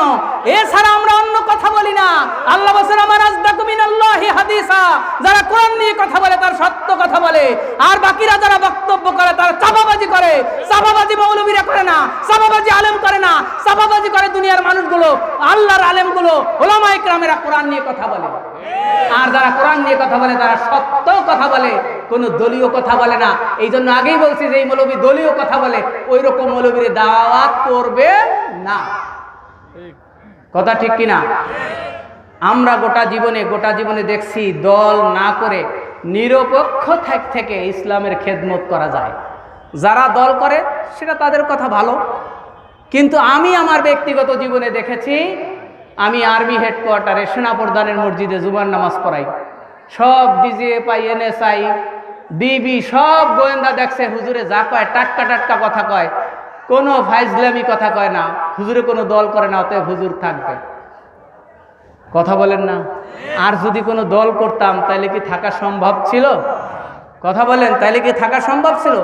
এছাড়া আমরা অন্য কথা বলি না। আল্লাহ বলেন, আমার আসদাকু মিনাল্লাহি হাদিসা, যারা কোরআন নিয়ে কথা বলে তার সত্য কথা বলে, আর বাকিরা যারা বক্তব্য করে তারা চাপাবাজি করে। চাপাবাজি মৌলবীরা করে না, চাপাবাজি আলেম করে না, চাপাবাজি করে দুনিয়ার মানুষগুলো, আল্লাহর আলেমগুলো, উলামায়ে কেরামেরা কোরআন নিয়ে কথা বলে। আর যারা কোরআন নিয়ে কথা বলে তারা সত্য কথা বলে, কোনো দলীয় কথা বলে না। এই জন্য আগেই বলছি যে এই মৌলবী দলীয় কথা বলে, ওই রকম মৌলবীর দাওয়াত করবে না। কথা ঠিক কিনা? আমরা গোটা জীবনে দেখছি দল না করে নিরপেক্ষ থেকে ইসলামের খেদমত করা যায়। যারা দল করে সেটা তাদের কথা ভালো, কিন্তু আমি আমার ব্যক্তিগত জীবনে দেখেছি, আমি আর্মি হেডকোয়ার্টারে সেনাপ্রধানের মসজিদে জুমার নামাজ পড়াই, সব ডিজিএফআই, এনএসআই, ডিবি সব গোয়েন্দা দেখছে হুজুরে যা কয় টাটকা টাটকা কথা কয়, কোনো ফাইজলামি কথা কয় না, হুজুরে কোনো দল করে না, অতএব হুজুর থাকবে। কথা বলেন না? আর যদি কোনো দল করতাম তাহলে কি থাকা সম্ভব ছিল? কথা বলেন, তাহলে কি থাকা সম্ভব ছিল?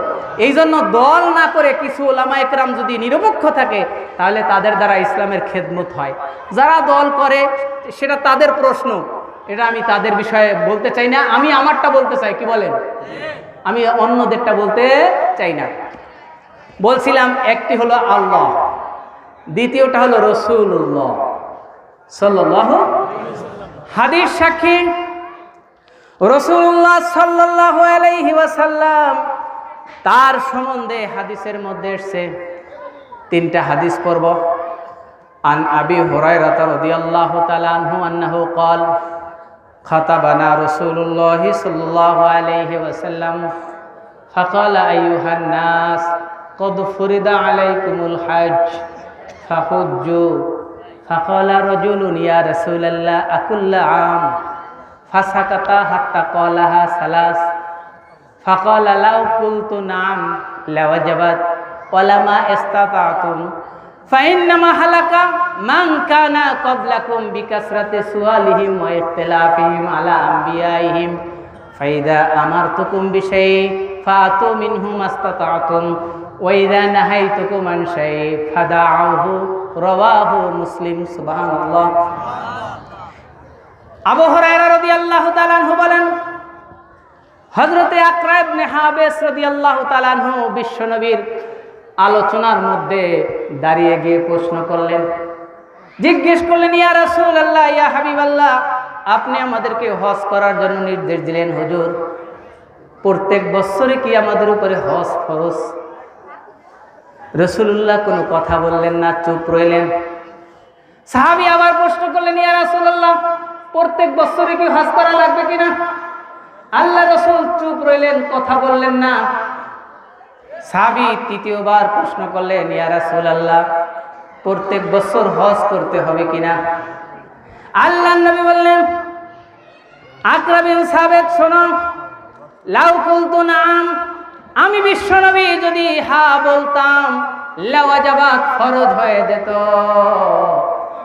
এই জন্য দল না করে কিছু ওলামা একরাম যদি নিরপেক্ষ থাকে তাহলে তাদের দ্বারা ইসলামের খেদমত হয়। যারা দল করে সেটা তাদের প্রশ্ন, এটা আমি তাদের বিষয়ে বলতে চাই না, আমি আমারটা বলতে চাই। কি বলেন? আমি অন্যদেরটা বলতে চাই না। বলছিলাম একটি হলো আল্লাহ, দ্বিতীয়টা হলো রাসূলুল্লাহ সাল্লাল্লাহু। হাদিস সাক্ষী রাসূলুল্লাহ সাল্লাল্লাহু আলাইহি ওয়াসাল্লাম, তার সম্বন্ধে হাদিসের মধ্যে এসেছে, তিনটা হাদিস পড়ব। আন আবি হুরায়রা রাদিয়াল্লাহু তাআলা আনহু আন্নাহু ক্বাল খাতাবানা রাসূলুল্লাহ সাল্লাল্লাহু আলাইহি ওয়াসাল্লাম ফাকালা আইয়ুহান নাস ক্বাদ ফুরিদা আলাইকুমুল হজ ফাহুজ্জু ফাকালা রাজুলুন ইয়া রাসূলাল্লাহ আকুল্লা আম ফাসাকাতা হাত্তা ক্বালাহা সালাস ফাকালা লাউ কুলতু নাম লাওয়াজাবাত ওয়ালামা ইসতাতাতুম ফাইন্নামা হালাকা মান কানা ক্বাবলাকুম বিকাসরাতি সুআলিহিম ওয়া ইখতিলাফিহিম আলা আম্বিয়াইহিম ফাইদা আমারতুকুম বিশাই ফাতু মিনহু মাসতাতাতুম ওয়া ইযা নাহাইতুকুম আন শাই ফাদাউহু রাওয়াহু মুসলিম। সুবহানাল্লাহ। আবু হুরায়রা রাদিয়াল্লাহু তাআলা আনহু বলেন, হযরতে আকরা ইবনে হাবিস রাদিয়াল্লাহু তাআলা আনহু বিশ্বনবীর আলোচনার মধ্যে দাঁড়িয়ে গিয়ে প্রশ্ন করলেন, জিজ্ঞেস করলেন, ইয়া রাসূলুল্লাহ, ইয়া হাবিবাল্লাহ, আপনি আমাদেরকে হজ করার জন্য নির্দেশ দিলেন, হুজুর প্রত্যেক বছরে কি আমাদের উপরে হজ ফরজ? রাসূলুল্লাহ কোনো কথা বললেন না, চুপ রইলেন। সাহাবী আবার প্রশ্ন করলেন, ইয়া রাসূলুল্লাহ, প্রত্যেক বছরে কি হজ করা লাগবে কিনা? আল্লাহ রাসূল চুপ রইলেন, কথা বললেন না। সাহাবী তৃতীয়বার প্রশ্ন করলেন, ইয়া রাসূলুল্লাহ, প্রত্যেক বছর হজ করতে হবে কিনা? আল্লাহর নবী বললেন, আকরা বিন সাবিত, শোনো, লাউ কুলতু নাম, আমি বিশ্বনবী যদি হ্যাঁ বলতাম, লাওয়াজাবাত, ফরজ হয়ে যেত,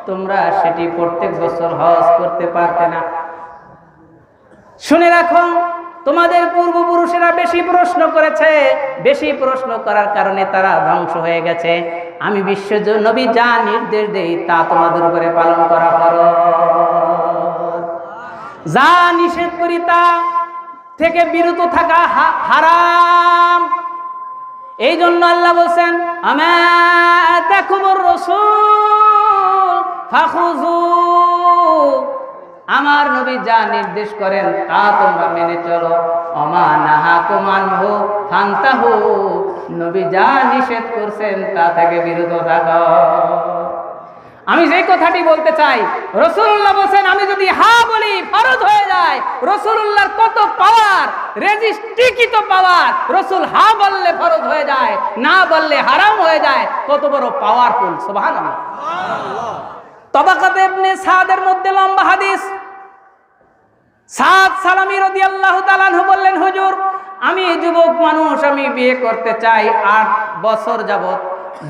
তোমরা সেটি প্রত্যেক বছর হজ করতে পারতে না। শুনে রাখো, তোমাদের পূর্বপুরুষেরা বেশি প্রশ্ন করেছে, বেশি প্রশ্ন করার কারণে তারা ধ্বংস হয়ে গেছে। আমি বিশ্ব নবী যা নির্দেশ দেই তা তোমাদের উপরে পালন করা ফরজ, যা নিষেধ করি তা থেকে বিরত থাকা হারাম। এই জন্য আল্লাহ বলছেন, আমা আতাকুমুর রাসূল ফাখুযু, আমার নবী যা নির্দেশ করেন তা তোমরা মেনে চলো। ওমা নাহাকুম আনহু ফান্তাহু, নবী যা নিষেধ করছেন তা থেকে বিরত থাকো। আমি যে কথাটি বলতে চাই, রাসূলুল্লাহ বলেন, আমি যদি হ্যাঁ বলি ফরজ হয়ে যায়। রাসূলুল্লাহর কত পাওয়ার, রেজিস্ট্রিকৃত পাওয়ার। রাসূল হ্যাঁ বললে ফরজ হয়ে যায়, না বললে হারাম হয়ে যায়। কত বড় পাওয়ারফুল! সুবহানাল্লাহ। তাবাকাতে ইবনে সাদের মধ্যে লম্বা হাদিস। সাদ সালামী রাদিয়াল্লাহু তাআলা আনহু বললেন, হুজুর, আমি যুবক মানুষ, আমি বিয়ে করতে চাই, 8 বছর যাবত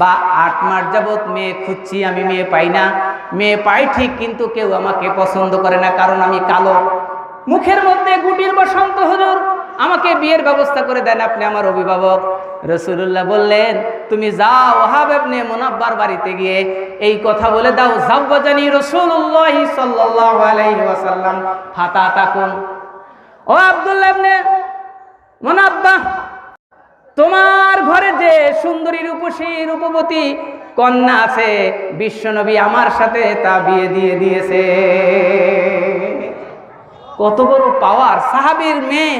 বা 8 মাস যাবত মেয়ে খুঁজছি, আমি মেয়ে পাই না। মেয়ে পাই ঠিক, কিন্তু কেউ আমাকে পছন্দ করে না, কারণ আমি কালো, মুখের মধ্যে গুটির বসন্ত। হুজুর, আমাকে বিয়ের ব্যবস্থা করে দেন, আপনি আমার অভিভাবক। রাসূলুল্লাহ বললেন, তুমি যাও ওয়াহাব ইবনে মুনাব্বার বাড়িতে গিয়ে এই কথা বলে দাও, যাওয়াজানি রাসূলুল্লাহ সাল্লাল্লাহু আলাইহি ওয়াসাল্লাম ফাতাতাকুম। ও আব্দুল্লাহ ইবনে মুনাব্বা, তোমার ঘরে যে সুন্দরী রূপসী রূপবতী কন্যা আছে, বিশ্বনবী আমার সাথে তা বিয়ে দিয়ে দিয়েছে। কত বড় পাওয়ার! সাহাবীর মেয়ে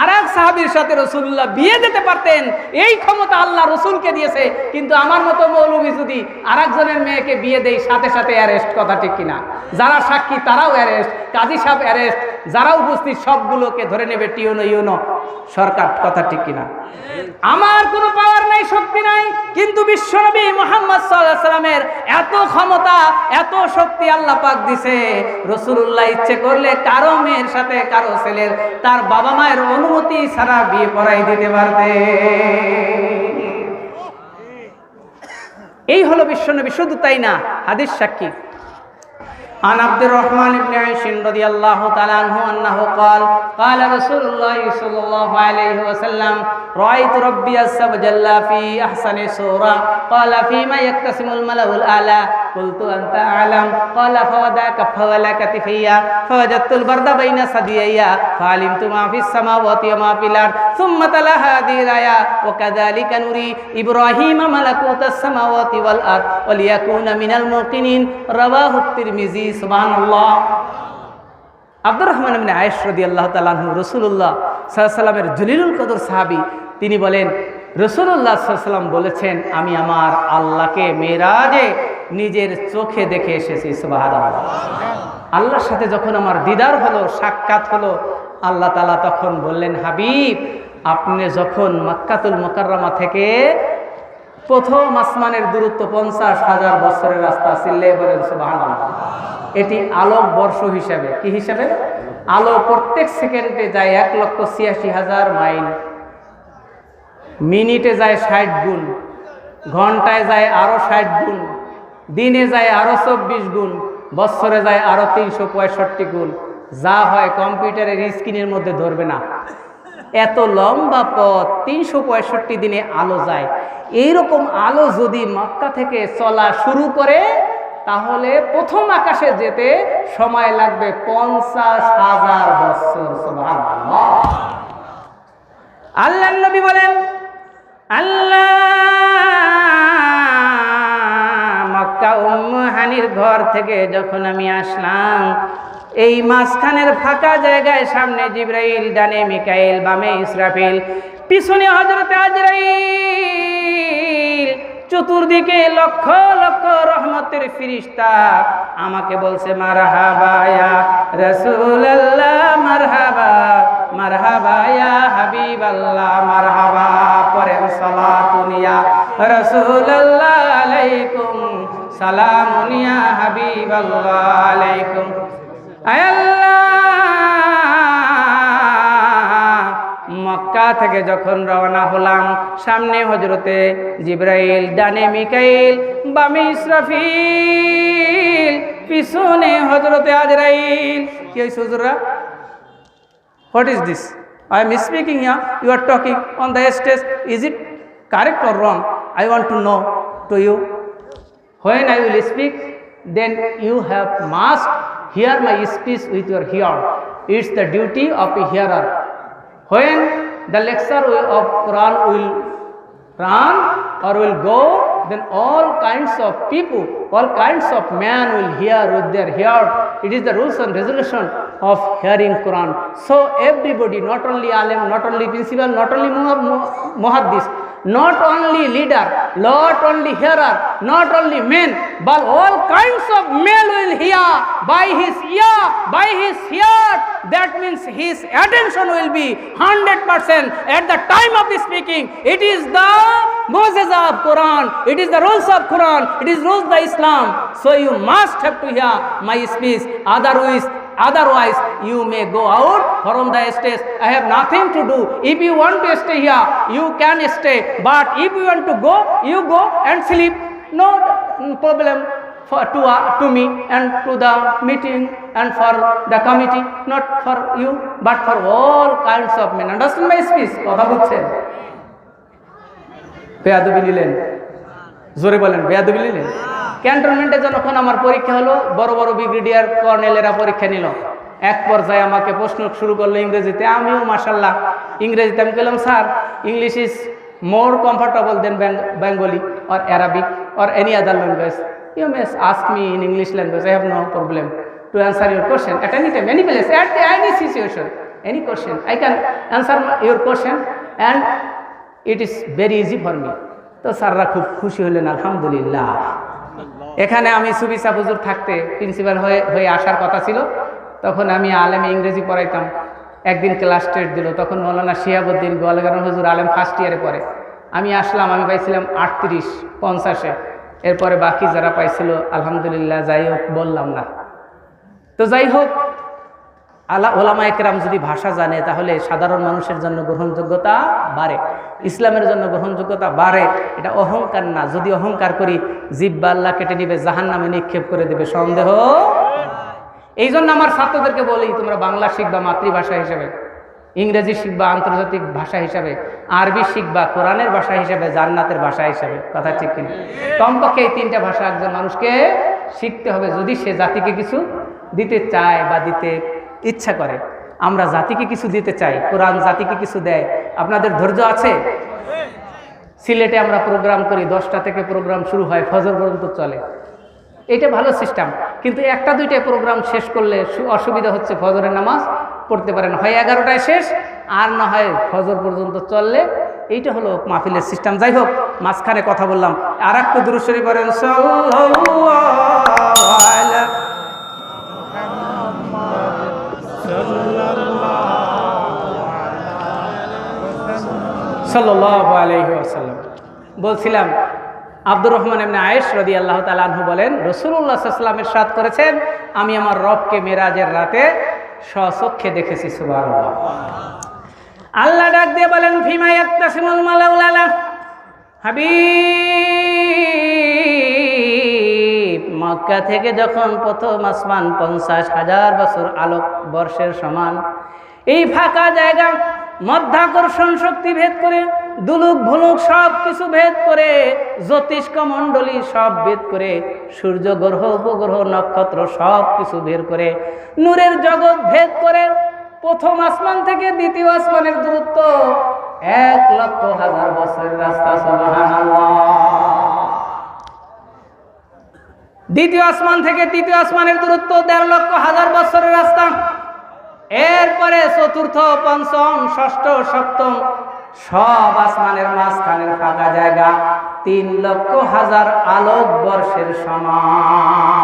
আর এক সাহাবীর সাথে রাসূলুল্লাহ বিয়ে দিতে পারতেন, এই ক্ষমতা আল্লাহ রসুলকে দিয়েছে। কিন্তু আমার মতো মৌলবি যদি আর একজনের মেয়েকে বিয়ে দেয়, সাথে সাথে অ্যারেস্ট। কথা ঠিক কিনা? যারা সাক্ষী তারাও অ্যারেস্ট, কাজী সাহেব অ্যারেস্ট, যারা উপস্থিত সবগুলোকে ধরে নেবে টিউনো সরকার। কথা ঠিক কিনা? আমার কোনো পাওয়ার নাই, শক্তি নাই, কিন্তু বিশ্বনবী মুহাম্মদ সাল্লাল্লাহু আলাইহি সাল্লামের এত ক্ষমতা, এত শক্তি আল্লাহ পাক দিছে। রাসূলুল্লাহ ইচ্ছে করলে কারো মেয়ের সাথে কারো ছেলের তার বাবা মায়ের অনুমতি ছাড়া বিয়ে পড়াই দিতে পারবে। এই হলো বিশ্বনবী। শুধু তাই না, হাদিস সাক্ষী। عن عبد الرحمن بن عيش رضي الله تعالى عنه أنه قال قال رسول الله صلى الله عليه وسلم رأيت ربي عز وجل في أحسن صورة قال فيما يقتسم الملأ الأعلى قلت أنت أعلم قال فوضع كفه على كتفي فوجدت البرد بين ثديي فعلمت ما في السماوات وما في الأرض ثم تلا هذه الآية وكذلك نري إبراهيم ملكوت السماوات والأرض وليكون من الموقنين رواه الترمذي সুবহানাল্লাহ। আব্দুর রহমান ইবনে আয়েশ রাদিয়াল্লাহু তাআলা আনহু রাসূলুল্লাহ সাল্লাল্লাহু আলাইহি ওয়াসাল্লামের জলিলুল কদর সাহাবী, তিনি বলেন রাসূলুল্লাহ সাল্লাল্লাহু আলাইহি ওয়াসাল্লাম বলেছেন, আমি আমার আল্লাহকে মেরাজে নিজের চোখে দেখে এসেছি। সুবহানাল্লাহ। আল্লাহর সাথে যখন আমার দিদার হলো, সাক্ষাৎ হলো, আল্লাহ তাআলা তখন বললেন, হাবিব, আপনি যখন মক্কাতুল মুকাররমা থেকে প্রথম আসমানের দূরত্ব 50,000 বছরের রাস্তা, চিল্লে বলেন সুবহানাল্লাহ। এটি আলোক বর্ষ হিসাবে, কি হিসাবে? আলো প্রত্যেক সেকেন্ডে যায় 1,86,000 মাইল, মিনিটে যায় 60 গুণ, ঘন্টায় যায় আরো 60 গুণ, দিনে যায় আরো 24 গুণ, বছরে যায় আরো 365 গুণ। যা হয় কম্পিউটারের স্ক্রিনের মধ্যে ধরবে না। এত লম্বা পথ, 365 দিনে আলো যায়। এইরকম আলো যদি মক্কা থেকে চলা শুরু করে, তাহলে প্রথম আকাশে যেতে সময় লাগবে 50,000 বছর। সুবহানাল্লাহ। আল্লাহর নবী বলেন, আল্লাহ মক্কা উম্মু হানির ঘর থেকে যখন আমি আসলাম, এই মাঝখানের ফাঁকা জায়গায় সামনে জিবরাইল, ডানে মিকাইল, বামে ইসরাফিল, পিছনে হযরত আজরাইল, চতুর্দিকে লক্ষ লক্ষ রহমতের ফেরেশতা আমাকে বলছে, মারহাবা ইয়া রাসূলুল্লাহ, মারহাবা মারহাবা ইয়া হাবিবাল্লাহ, মারহাবা। পরে সালাতুন ইয়া রাসূলুল্লাহ আলাইকুম, সালামুন ইয়া হাবিবাল্লাহ আলাইকুম। মক্কা থেকে যখন রওনা হলাম, সামনে হযরতে জিবরাইল, ডানে মিকাইল, বামে ইসরাফিল, পিছনে হযরতে আজরাইল। কি হইছে হুজুররা? What is this? I am speaking here, you are talking on the stage. Is it correct or wrong? I want to know to you. When I will speak, then you have must hear my speech with your ear. It's the duty of a hearer. When the lecture of Quran will run or will go, then all kinds of people, all kinds of men will hear with their ear. It is the rules and resolution of hearing Quran. So everybody, not only alim, not only principal, not only muhaddis, not only leader, not only hearer, not only men, but all kinds of men will hear by his ear, by his heart. That means his attention will be 100% at the time of the speaking. It is the Mu'jiza of Quran. It is the rules of Quran. It is rules of Islam. So you must have to hear my speech. Otherwise, you may go out from the stage. I have nothing to do. If you want to stay here, you can stay. But if you want to go, you go and sleep. No problem to me and to the meeting and for the committee. Not for you, but for all kinds of men. Understand my speech? কথা বুঝছেন? বেয়াদবি নিলেন? জোরে বলেন, বেয়াদবি নিলেন? ক্যান্টনমেন্টে যখন আমার পরীক্ষা হলো, বড় বড় ব্রিগেডিয়ার কর্নেলেরা পরীক্ষা নিল। এক পর্যায়ে আমাকে প্রশ্ন শুরু করলো ইংরেজিতে। আমিও মাশাআল্লাহ ইংরেজিতে আমি বললাম, sir, English is more comfortable then Bengali or Arabic or any other language. You may ask me in English language. I have no problem to answer your question at any time, any place, at any situation, any question. I can answer your question and it is very easy for me. তো স্যাররা খুব খুশি হলেন, আলহামদুলিল্লাহ। এখানে আমি সুবিসা হুজুর থাকতে প্রিন্সিপাল হয়ে আসার কথা ছিল, তখন আমি আলেমে ইংরেজি পড়াইতাম। একদিন ক্লাস টেস্ট দিল, তখন মৌলানা শিহাবুদ্দিন গোয়ালগার হুজুর আলেম ফার্স্ট ইয়ারে পড়ে। আমি আসলাম, আমি পাইছিলাম 38-50-এ। এরপরে বাকি যারা পাইছিল আলহামদুলিল্লাহ, যাই হোক বললাম না। তো যাই হোক, ওলামা একরাম যদি ভাষা জানে তাহলে সাধারণ মানুষের জন্য গ্রহণযোগ্যতা বাড়ে, ইসলামের জন্য গ্রহণযোগ্যতা বাড়ে। এটা অহংকার না। যদি অহংকার করি, জিহ্বা আল্লাহ কেটে নিবে, জাহান্নামে নিক্ষেপ করে দেবে, সন্দেহ। এই জন্য আমার ছাত্রদেরকে বলি, তোমরা বাংলা শিখবা মাতৃভাষা হিসেবে, ইংরেজি শিখবা আন্তর্জাতিক ভাষা হিসাবে, আরবি শিখবা কোরআনের ভাষা হিসেবে, জান্নাতের ভাষা হিসেবে। কথা ঠিক কিনা? কমপক্ষে এই 3টা ভাষা একজন মানুষকে শিখতে হবে, যদি সে জাতিকে কিছু দিতে চায় বা দিতে ইচ্ছা করে। আমরা জাতিকে কিছু দিতে চাই, কোরআন জাতিকে কিছু দেয়। আপনাদের ধৈর্য আছে? সিলেটে আমরা প্রোগ্রাম করি, 10টা থেকে প্রোগ্রাম শুরু হয়, ফজর পর্যন্ত চলে। এটা ভালো সিস্টেম, কিন্তু 1টা-2টায় প্রোগ্রাম শেষ করলে অসুবিধা হচ্ছে, ফজরের নামাজ পড়তে পারেন, হয় 11টায় শেষ, আর না হয় ফজর পর্যন্ত চললে। এইটা হলো মাহফিলের সিস্টেম। যাই হোক, মাঝখানে কথা বললাম। আর একটু দুরূদ শরীফ পড়েন, সাল্লাল্লাহু আলাইহি ওয়াসাল্লাম। বলছিলাম, আব্দুর রহমান ইবনে আয়েশ রাদিয়াল্লাহু তাআলা আনহু বলেন, রাসূলুল্লাহ সাল্লাল্লাহু আলাইহি ওয়াসাল্লাম ইরশাদ করেছেন, আমি আমার রবকে মেরাজের রাতে স্বচক্ষে দেখেছি। সুবহানাল্লাহ। আল্লাহ ডাক দিয়ে বলেন, ফিমা ইয়াকতাসিমুল মালাউল আলা হাবিব, মক্কা থেকে যখন প্রথম আসমান 50,000 বছর আলোক বর্ষের সমান, এই ফাঁকা জায়গা মধ্যাকর্ষণ শক্তি ভেদ করে, দুলুক ভুলুক সব কিছু ভেদ করে, জ্যোতিষ্ক মণ্ডলী সব ভেদ করে, সূর্য গ্রহ উপগ্রহ নক্ষত্র সব কিছু বের করে, নূরের জগৎ ভেদ করে, প্রথম আসমান থেকে দ্বিতীয় আসমানের দূরত্ব 1,00,000 বছরের রাস্তা। সুবহানাল্লাহ। দ্বিতীয় আসমান থেকে তৃতীয় আসমানের দূরত্ব 1,50,000 বছরের রাস্তা। এরপরে চতুর্থ, পঞ্চম, ষষ্ঠ, সপ্তম সব আসমানের মাঝখানের ফাঁকা জায়গা 3,00,000 আলোক বর্ষের সমান।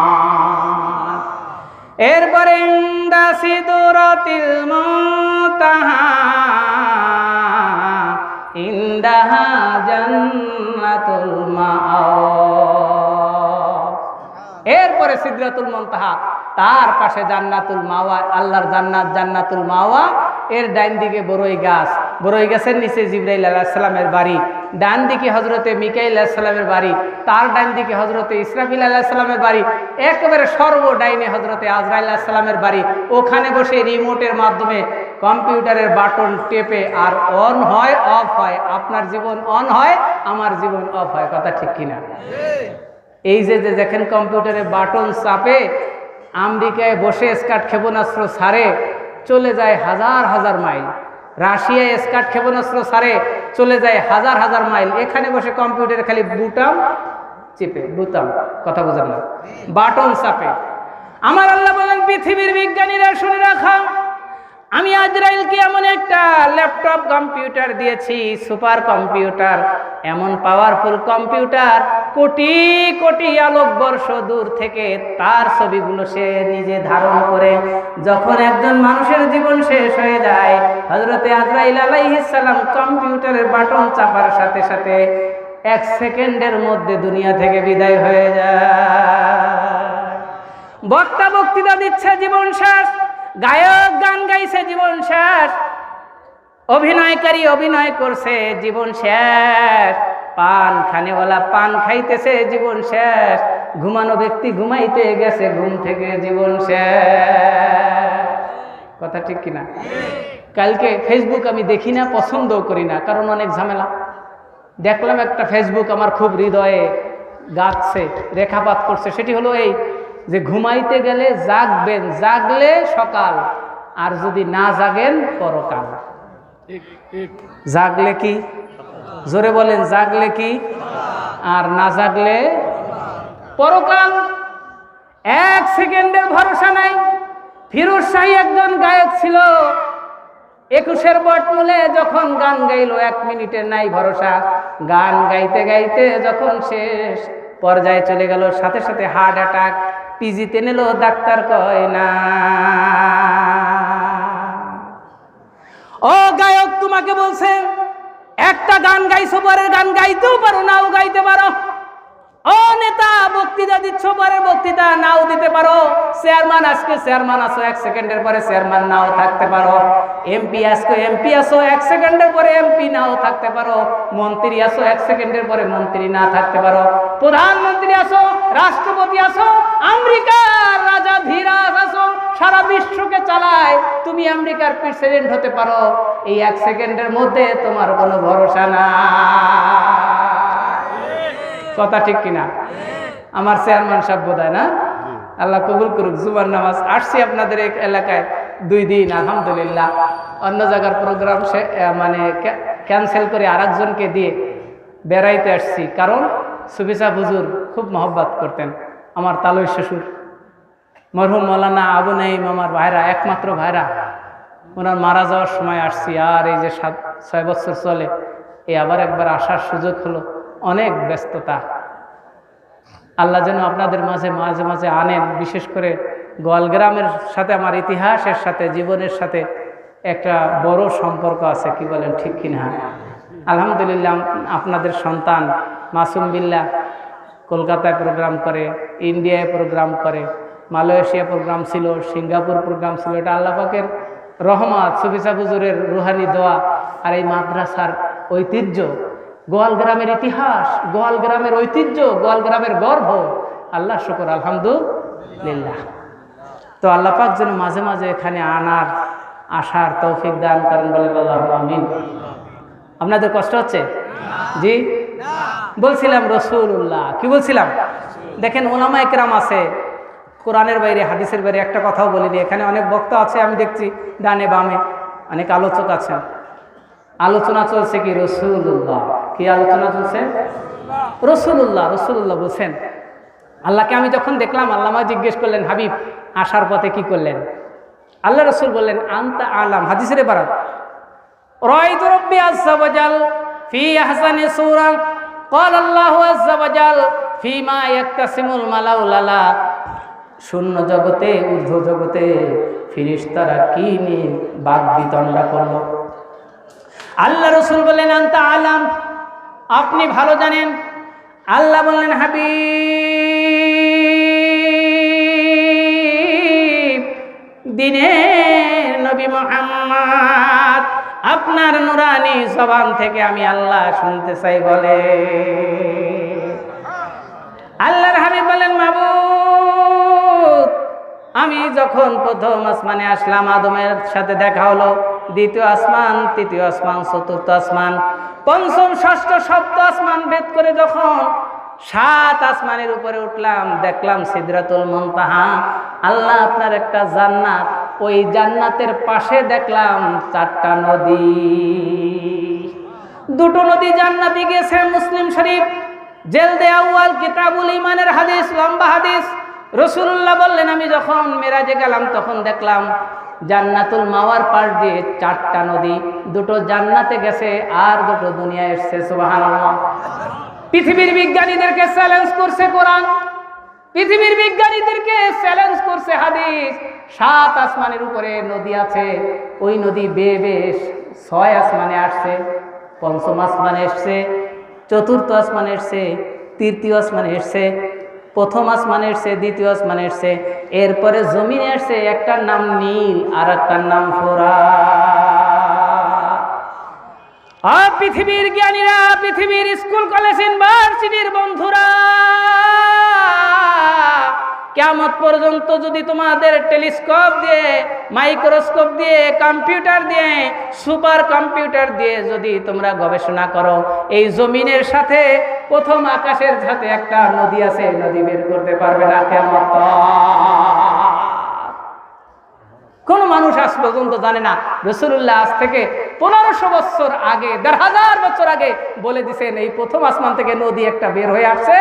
এরপরে ইনদা সিদরাতিল মুনতাহা, ইনদাহা জান্নাতুল মাআওয়া। এরপরে সিদরাতুল মুনতাহা, তার পাশে জান্নাতুল মাওয়া, আল্লাহর জান্নাত, জান্নাতুল মাওয়া। এর ডান দিকে বড়ই গাছ, বড়ই গাছের নিচে জিবরাইল আলাইহিস সালামের বাড়ি, ডান দিকে হযরতে মিকাইল আলাইহিস সালামের বাড়ি, তার ডান দিকে হযরতে ইসরাফিল আলাইহিস সালামের বাড়ি, একেবারে সর্বডাইনে হযরতে আজরাইল আলাইহিস সালামের বাড়ি। ওখানে বসে রিমোটের মাধ্যমে কম্পিউটারের বাটন টেপে আর অন হয় অফ হয়, আপনার জীবন অন হয়, আমার জীবন অফ হয়। কথা ঠিক কিনা? এই যে দেখেন কম্পিউটারে বাটন চাপে, আমেরিকায় বসে স্কাট ক্ষেপণাস্ত্র ছাড়ে, চলে যায় 1000 মাইল। রাশিয়ায় স্কাট ক্ষেপণাস্ত্র ছাড়ে, চলে যায় 1000 মাইল। এখানে বসে কম্পিউটারে খালি বুটাম চেপে, বুতাম, কথা বোঝেন না, বাটন চাপে। আমার আল্লাহ বলেন, পৃথিবীর বিজ্ঞানীরা শুনে রাখা, আমি আজরাইলকে এমন একটা ল্যাপটপ কম্পিউটার দিয়েছি, সুপার কম্পিউটার, এমন পাওয়ারফুল কম্পিউটার, কোটি কোটি আলোকবর্ষ দূর থেকে তার ছবিগুলো সে নিজে ধারণ করে, যখন একজন মানুষের জীবন শেষ হয়ে যায়, হযরতে আজরাইল আলাইহিস সালাম কম্পিউটারের বাটন চাপার সাথে সাথে 1 সেকেন্ডের মধ্যে দুনিয়া থেকে বিদায় হয়ে যায়। বক্তা বক্তৃতা দিচ্ছে, জীবন শেষ। গায়ক গান গাইছে, জীবন শেষ। অভিনয়কারী অভিনয় করছে, জীবন শেষ। পান খানেওয়ালা পান খাইতেছে, জীবন শেষ। ঘুমানো ব্যক্তি ঘুমাইতে গেছে, ঘুম থেকে জীবন শেষ। কথা ঠিক কিনা? কালকে ফেসবুক আমি দেখি না, পছন্দও করি না, কারণ অনেক ঝামেলা। দেখলাম একটা ফেসবুক আমার খুব হৃদয়ে গাচ্ছে, রেখাপাত করছে। সেটি হলো এই যে ঘুমাইতে গেলে জাগবেন, জাগলে সকাল, আর যদি না জাগেন পরকাল। জাগলে কি? জোরে বলেন, জাগলে কি? আর না জাগলে পরকাল। এক সেকেন্ডের ভরসা নাই। ফিরোজ শাহী একজন গায়ক ছিল, 21-এর বটমূলে যখন গান গাইলো 1 মিনিটের নাই ভরসা। গান গাইতে গাইতে যখন শেষ পর্যায়ে চলে গেল, সাথে সাথে হার্ট অ্যাটাক, পিজিতে নিল, ডাক্তার কয় না। ও গায়ক, তোমাকে বলছে একটা গান গাইছো, পরের গান গাইতেও পারো, নাও গাইতে পারো। ও নেতা, বক্তৃতা দিচ্ছ, পরের বক্তৃতা নাও দিতে পারো। চেয়ারম্যান, আজকে চেয়ারম্যান আছো, 1 সেকেন্ডের পরে চেয়ারম্যান নাও থাকতে পারো। এমপি আজকে এমপি আছো, 1 সেকেন্ডের পরে এমপি নাও থাকতে পারো। মন্ত্রী আছো, 1 সেকেন্ডের পরে মন্ত্রী না থাকতে পারো। প্রধানমন্ত্রী আছো, রাষ্ট্রপতি আছো, আমেরিকার রাজা ধীরাজ আছো, সারা বিশ্বকে চালায়, তুমি আমেরিকার প্রেসিডেন্ট হতে পারো। এই 1 সেকেন্ডের মধ্যে তোমার কোনো ভরসা না। কথা ঠিক কিনা? আমার চেয়ারম্যান সাহেব বোধহয় না, আল্লাহ কবুল করুক। জুমার নামাজ আসছি আপনাদের এক এলাকায় 2 দিন, আলহামদুলিল্লাহ। অন্য জায়গার প্রোগ্রাম মানে ক্যান্সেল করে আরেকজনকে দিয়ে বেড়াইতে আসছি, কারণ সুফি সাহেব হুজুর খুব মহব্বত করতেন। আমার তালুই শ্বশুর মরহুম মৌলানা আবু নাঈম, আমার ভাইরা, একমাত্র ভাইরা, ওনার মারা যাওয়ার সময় আসছি। আর এই যে 6 বছর চলে, এই আবার একবার আসার সুযোগ হলো। অনেক ব্যস্ততা, আল্লাহ যেন আপনাদের মাঝে মাঝে মাঝে আনেন। বিশেষ করে গোয়ালগ্রামের সাথে আমার ইতিহাসের সাথে, জীবনের সাথে একটা বড় সম্পর্ক আছে, কি বলেন ঠিক কিনা? আলহামদুলিল্লাহ, আপনাদের সন্তান মাসুম বিল্লাহ কলকাতায় প্রোগ্রাম করে, ইন্ডিয়ায় প্রোগ্রাম করে, মালয়েশিয়া প্রোগ্রাম ছিল, সিঙ্গাপুর প্রোগ্রাম ছিল। এটা আল্লাহ পাকের রহমত, সুফি সাহেব হুজুরের রুহানি দোয়া। আর এই মাদ্রাসার ঐতিহ্য, গোয়ালগ্রামের ইতিহাস, গোয়ালগ্রামের ঐতিহ্য, গোয়ালগ্রামের গর্ব, আল্লাহ শুকর, আলহামদুলিল্লাহ। তো আল্লাহ পাক যেন মাঝে মাঝে এখানে আনার, আসার তৌফিক দান করেন, বলেন আল্লাহুম্মা আমিন। আপনাদের কষ্ট হচ্ছে? জি, বলছিলাম রাসূলুল্লাহ, কি বলছিলাম? দেখেন, ওলামায়ে কেরাম আছে, কোরআনের বাইরে, হাদিসের বাইরে একটা কথাও বলিনি। এখানে অনেক বক্তা আছে, আমি দেখছি ডানে বামে অনেক আলোচক আছেন। আলোচনা চলছে কি? রাসূলুল্লাহ। কি আলোচনা চলছে? রাসূলুল্লাহ। রাসূলুল্লাহ বলছেন। আল্লাহকে আমি যখন দেখলাম, আল্লাহ আমায় জিজ্ঞেস করলেন, হাবিব আসার পথে কি করলেন? আল্লাহ রাসূল বললেন, আনতা আলাম। হাদিসের ইবারত, রাআইতু রাব্বি আযজা ওয়া জাল ফি আহসানি সূরা, ক্বাল আল্লাহু আযজা ওয়া জাল ফিমা ইয়াকতাসিমুল মালাউল আলা। শূন্য জগতে, ঊর্ধ্ব জগতে ফেরেশতারা কি নিয়ে বাদ বিতণ্ডা করলো। আল্লাহ রাসূল বললেন, আনতা আলাম, আপনি ভালো জানেন। আল্লাহ বললেন, হাবিব, দিনের নবী মুহাম্মদ, আপনার নুরানি জবান থেকে আমি আল্লাহ শুনতে চাই, বলে। আল্লাহর হাবিব বলেন, মাবুদ, আমি যখন প্রথম আসমানে আসলাম, আদমের সাথে দেখা হলো, দ্বিতীয় আসমান, তৃতীয় আসমান, চতুর্থ আসমান, পঞ্চম, ষষ্ঠ, সপ্ত আসমান ভেদ করে যখন 7 আসমানের উপরে উঠলাম, দেখলাম সিদরাতুল মুনতাহা। আল্লাহ আপনার একটা জান্নাত, ওই জান্নাতের পাশে দেখলাম 4টা নদী। 2টো নদী জান্নাতে গেছে। মুসলিম শরীফ জেলদে আউয়াল কিতাবুল ঈমানের হাদিস, লম্বা হাদিস। রাসূলুল্লাহ বললেন, আমি যখন মেরাজে গেলাম তখন দেখলাম জান্নাতুল মাওয়ার পাশ দিয়ে 4টা নদী, 2টো জান্নাতে গেছে আর 2টো দুনিয়ায় এসেছে। সুবহানাল্লাহ। পৃথিবীর বিজ্ঞানীদেরকে চ্যালেঞ্জ করছে কোরআন, পৃথিবীর বিজ্ঞানীদেরকে চ্যালেঞ্জ করছে হাদিস। 7 আসমানের উপরে নদী আছে, ওই নদী বেয়ে বেয়ে 6 আসমানে আসছে, পঞ্চম আসমানে এসছে, চতুর্থ আসমানে এসছে, তৃতীয় আসমানে এসছে, প্রথম আসমানে এসছে, দ্বিতীয় আসমানে এসছে, এরপরে জমিনে এসছে। একটার নাম নীল আর একটার নাম ফোরাত। পৃথিবীর জ্ঞানীরা, পৃথিবীর স্কুল কলেজ ইউনিভার্সিটির বন্ধুরা, কিয়ামত পর্যন্ত যদি তোমাদের টেলিস্কোপ দিয়ে, মাইক্রোস্কোপ দিয়ে, কম্পিউটার দিয়ে, সুপার কম্পিউটার দিয়ে যদি তোমরা গবেষণা করো, এই জমিনের সাথে প্রথম আকাশের সাথে একটা নদী আছে, নদী বের করতে পারবে না কিয়ামত। কোন মানুষ আজ পর্যন্ত জানে না। রাসূলুল্লাহ আজ থেকে 1500 বছর আগে, 1500 বছর আগে বলে দিয়েছেন, এই প্রথম আসমান থেকে নদী একটা বের হয়ে আসছে,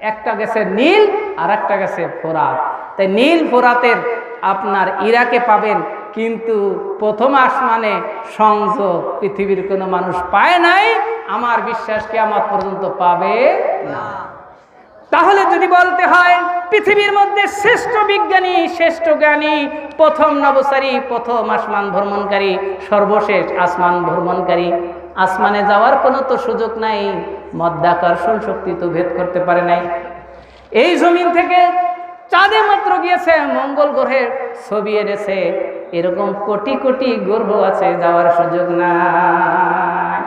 একটা গেছে নীল আর একটা গেছে ফোরাত। তাই নীল ফোরাতের আপনার ইরাকে পাবেন, কিন্তু প্রথম আসমানে সংযোগ পৃথিবীর কোনো মানুষ পায় নাই, আমার বিশ্বাস কিয়ামত পর্যন্ত পাবে না। তাহলে যদি বলতে হয় পৃথিবীর মধ্যে শ্রেষ্ঠ বিজ্ঞানী, শ্রেষ্ঠ জ্ঞানী, প্রথম নবচারী, প্রথম আসমান ভ্রমণকারী, সর্বশেষ আসমান ভ্রমণকারী, আসমানে যাওয়ার কোনো তো সুযোগ নাই, মধ্যাকর্ষণ শক্তি তো ভেদ করতে পারে নাই। এই জমিন থেকে চাঁদে মাত্র গিয়েছে, মঙ্গল গ্রহের ছবি এনেছে, এরকম কোটি কোটি গ্রহ আছে, যাওয়ার সুযোগ নাই।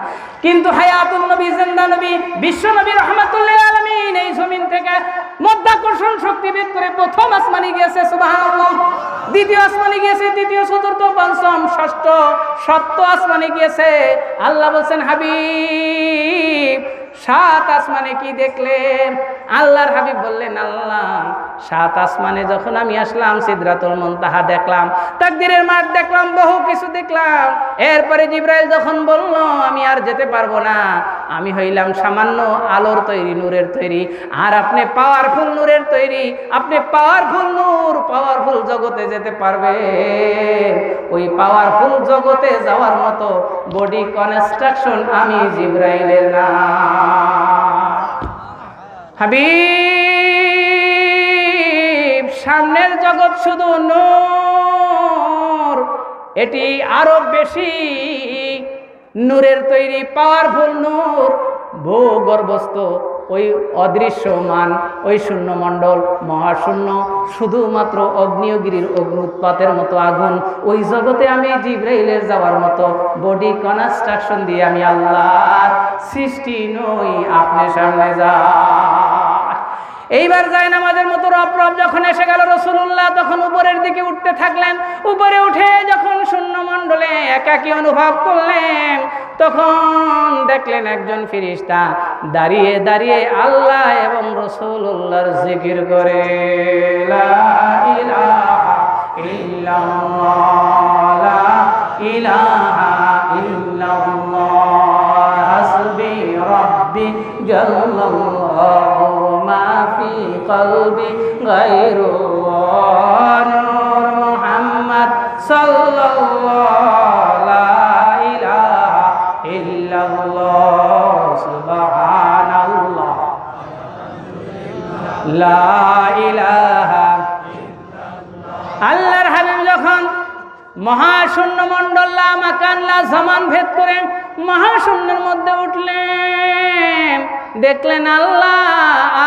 কিন্তু হায়াতুন নবী, জিন্দা নবী, বিশ্ব নবী রহমাতুল্লাহ আলামিন এই জমিন থেকে মধ্যাকর্ষণ শক্তি ভেদ করে প্রথম আসমানে গিয়েছে, সুবহানাল্লাহ। দ্বিতীয় আসমানে গিয়েছে, তৃতীয়, চতুর্থ, পঞ্চম, ষষ্ঠ, সপ্তম আসমানে গিয়েছে। আল্লাহ বলছেন, হাবিব 7 আসমানে কি দেখলেন? আল্লাহর হাবিব বললেন, আল্লাহ 7 আসমানে যখন আমি আসলাম, সিদরাতুল মুনতাহা দেখলাম, তাকদীরের মাঠ দেখলাম, বহু কিছু দেখলাম। এরপরে জিবরাইল যখন বলল আমি আর যেতে পারবো না, আমি হইলাম সামান্য আলোর তৈরি, নূরের তৈরি, আর আপনি পাওয়ারফুল নূরের তৈরি, আপনি পাওয়ারফুল নূর, পাওয়ারফুল জগতে যেতে পারবে। ওই পাওয়ারফুল জগতে যাওয়ার মতো বডি কনস্ট্রাকশন আমি জিবরাইলের না। হাবিব, সামনের জগৎ শুধু নূর, এটি আরো বেশি নূরের তৈরি, পাওয়ারফুল নূর, ভূগর্ভস্থ ওই অদৃশ্যমান ওই শূন্যমণ্ডল, মহাশূন্য, শুধুমাত্র অগ্নিয়গিরির অগ্নুৎপাতের মতো আগুন, ওই জগতে আমি জিবরাইলের যাওয়ার মতো বডি কনস্ট্রাকশন দিয়ে আমি আল্লাহর সৃষ্টি নই, আপনি সামনে যান। এইবার যায় নামাজের মতো রব রব যখন এসে গেল রাসূলুল্লাহ, তখন উপরের দিকে উঠতে থাকলেন। উপরে উঠে যখন শূন্যমণ্ডলে একাকী অনুভব করলেন, তখন দেখলেন একজন ফেরেশতা দাঁড়িয়ে দাঁড়িয়ে আল্লাহ এবং রাসূলুল্লাহর জিকির করে, লা ইলাহা ইল্লাল্লাহ, লা ইলাহা ইল্লাল্লাহ, হাসবি রাব্বি জাল্লাল্লাহু মা ফি কলবি গায়রু নূর মুহাম্মদ সাল্লাল্লাহু লা ইলাহা ইল্লাল্লাহ, সুবহানাল্লাহ, লা ইলাহা। আল্লাহর হাবিব যখন মহাশূন্য মণ্ডল, লা মাকান লা জামান ভেদ করে মহাশূন্যের মধ্যে উঠলেন, দেখলেন আল্লাহ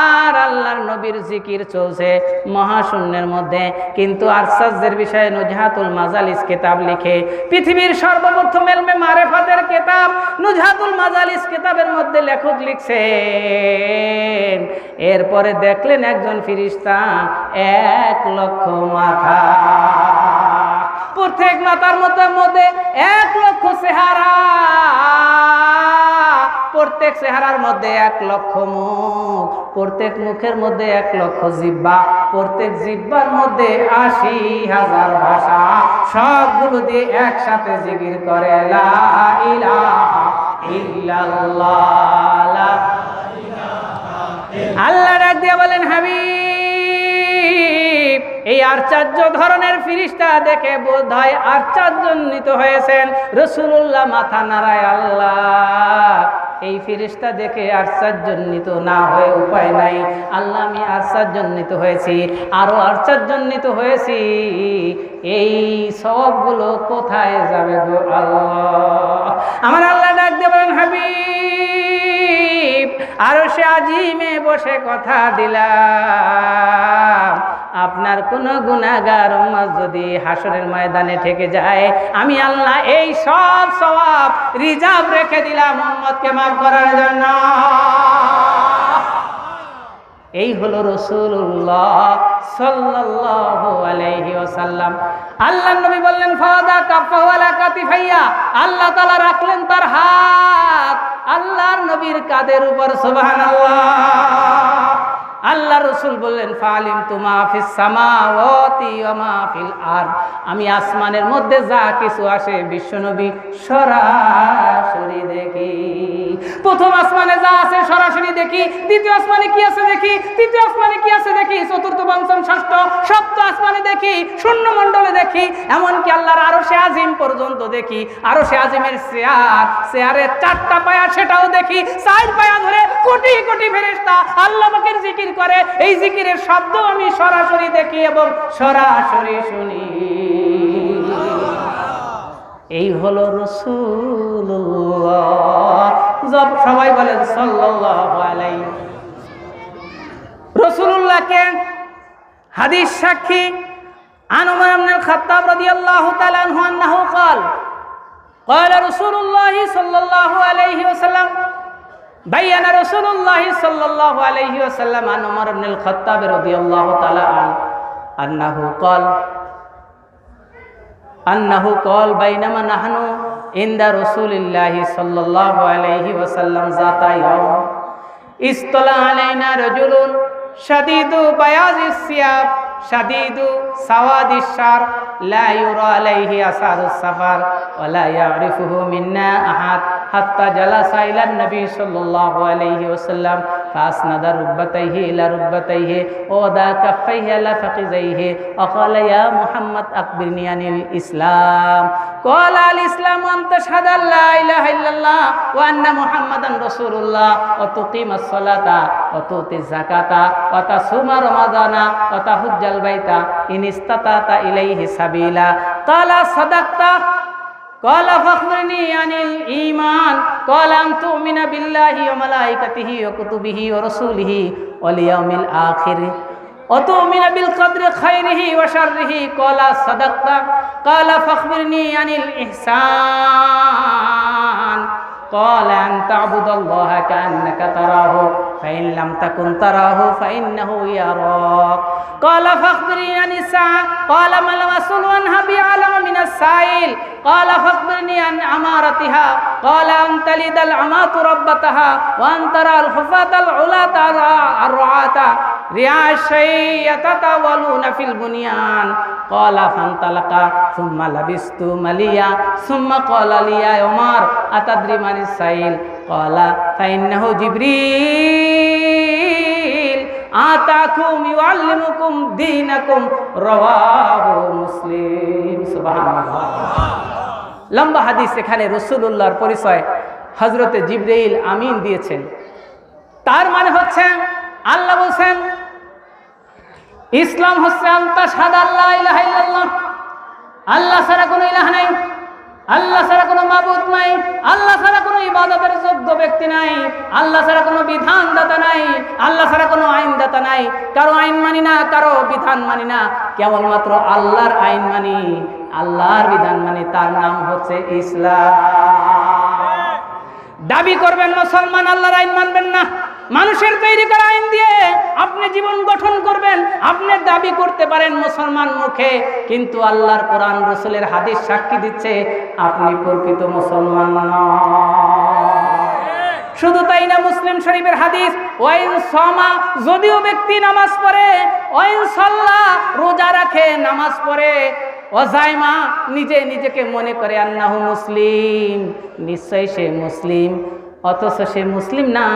আর আল্লাহর নবীর জিকির চলছে মহাশূন্যের মধ্যে। কিন্তু আশ্চর্যের বিষয়ে নুজহাতুল মাজালিস কিতাব লিখে, পৃথিবীর সর্বপ্রথম ইলমে মারিফাতের কিতাব নুজহাতুল মাজালিস কিতাবের মধ্যে লেখক লিখছেন, এরপরে দেখলেন একজন ফেরেশতা 1 লক্ষ মাথা, প্রত্যেক মাথার মধ্যে 1 লক্ষ চেহারা, প্রত্যেক চেহারার মধ্যে 1 লক্ষ মুখ, প্রত্যেক মুখের মধ্যে 1 লক্ষ জিহ্বা, প্রত্যেক জিহ্বার মধ্যে 80,000 ভাষা, সবগুলো দিয়ে একসাথে জিকির করে, লা ইলাহা ইল্লাল্লাহ, লা ইলাহা। আল্লাহ ডাক দিয়ে বলেন, হাবিব, এই আশ্চর্য ধরনের ফেরেশতা দেখে বোধ হয় আশ্চর্যান্বিত হয়েছেন। রাসূলুল্লাহ মাথা নাড়ায়, আল্লাহ এই ফেরেশতা দেখে আশ্চর্যান্বিত না হয়ে উপায় নাই, আল্লাহ আমি আশ্চর্যান্বিত হয়েছি, আরো আশ্চর্যান্বিত হয়েছি, এই সবগুলো কোথায় যাবে গো আল্লাহ? আমার আল্লাহ ডাক দিয়ে বলেন, হাবিব, আরশে আজিমে বসে কথা দিলাম, আপনার কোন গুনাহগার উম্মত যদি হাসরের ময়দানে থেকে যায়, আমি আল্লাহ এই সব সওয়াব রিজার্ভ রেখে দিলাম উম্মতকে মাফ করার জন্য। এই হলো রাসূলুল্লাহ সাল্লাল্লাহু আলাইহি ওয়াসাল্লাম। আল্লাহর নবী বললেন, ফাদা কাফাহু আলা কাতিফাইয়া, আল্লাহ তাআলা রাখলেন তার হাত আল্লাহর নবীর কাঁধের উপর, সুবহানাল্লাহ। আল্লাহ রসুল বললেন ফালিম তুমা ফিস সামাওয়াতি ওয়া মা ফিল আরদ, আমি আসমানের মধ্যে যা কিছু আসে বিশ্বনবী সরাসরি দেখি। প্রথম আসমানে যা আছে সরাসরি দেখি, দ্বিতীয় আসমানে কি আছে দেখি, তৃতীয় আসমানে কি আছে দেখি, চতুর্থ পঞ্চম ষষ্ঠ সপ্ত আসমানে দেখি, শূন্য মণ্ডলে দেখি, এমনকি আল্লাহর আরশে আজিম পর্যন্ত দেখি। আরশে আজিমের চেয়ারের 4টা পায়া সেটাও দেখি। 4 পায়া ধরে কোটি কোটি ফেরেশতা আল্লাহ পাকের জিকির করে, এই জিকিরের শব্দ আমি সরাসরি দেখি এবং সরাসরি শুনি। এই হলো রাসূলুল্লাহ। সবাই বলেন সাল্লাল্লাহু আলাইহি। রাসূলুল্লাহকে হাদিস সাক্ষী عن عمر بن الخطاب رضي الله تعالى عنه أنه قال قال رسول الله صلى الله عليه وسلم بين رسول الله صلى الله عليه وسلم عن عمر بن الخطاب رضي الله تعالى عنه أنه قال بينما نحن عند رسول الله صلى الله عليه وسلم ذات يوم اصطلع علينا رجل شديد بياض الثياب شديد سواد الشعر لا يرى عليه أثر السفر ولا يعرفه منا أحد حتى جلس إلى النبي صلى الله عليه وسلم فأسند ركبتيه إلى ركبتيه ووضع كفيه على فخذيه وقال يا محمد أخبرني عن الإسلام قال الإسلام أن تشهد أن لا إله إلا الله وأن محمدا رسول الله وتقيم الصلاة وتؤتي الزكاة وتصوم رمضان وتحج البيت إن استطعت إليه سبيلا قال صدقت قال فاخبرني عن الإيمان قال أن تؤمن بالله وملائكته وكتبه ورسوله واليوم الآخر وتؤمن بالقدر خيره وشره قال صدقت قال فاخبرني عن الإحسان قال أن تعبد الله كأنك تراه فإن لم تكن تراه فإنه يراك قال فاخبرني عن الساعة قال ما المسؤول عنها بعلم من السائل قال فاخبرني عن أمارتها قال أن تلد الأمات ربتها وأن ترى الحفاة العلاة الرعاة رعاء الشيء يتطاولون في البنيان قال فانطلق ثم لبثت مليا ثم قال لي يا عمر أتدري من السائل قال فإنه جبريل آتاكم يعلمكم دينكم رواه মুসলিম। সুবহানাল্লাহ। লম্বা হাদিস, এখানে রাসূলুল্লাহর পরিচয় হযরতে জিবরাইল আমিন দিয়েছেন। তার মানে হচ্ছে আল্লাহ বলেন ইসলাম হচ্ছে আনতাশহাদু আল্লা ইলাহা ইল্লাল্লাহ, আল্লাহ ছাড়া কোনো ইলাহ নাই, আল্লাহ ছাড়া কোনো মাবুদ নাই, আল্লাহ ছাড়া কোনো ইবাদতের যোগ্য ব্যক্তি নাই, আল্লাহ ছাড়া কোনো বিধানদাতা নাই, আল্লাহ ছাড়া কোনো আইনদাতা নাই। কারো আইন মানি না, কারো বিধান মানি না, কেবলমাত্র আল্লাহর আইন মানি, আল্লাহর বিধান মানি। তার নাম হচ্ছে ইসলাম। দাবি করবেন মুসলমান, আল্লাহর আইন মানবেন না, মানুষের তৈরি করা আইন দিয়ে আপনি জীবন গঠন করবেন, আপনি দাবি করতে পারেন মুসলমান মুখে, কিন্তু আল্লাহর কোরআন রাসূলের হাদিস সাক্ষী দিচ্ছে আপনি প্রকৃত মুসলমান নন। শুধু তাই না, মুসলিম শরীফের হাদিস ওয়াইন সামা, যদিও ব্যক্তি নামাজ পড়ে, ওয়াইন সাল্লাহ, রোজা রাখে, নামাজ পড়ে, ওয়াজাইমা, নিজেকে মনে করে আন্নাহু মুসলিম, নিশ্চয়ই সে মুসলিম, অথচ সে মুসলিম না,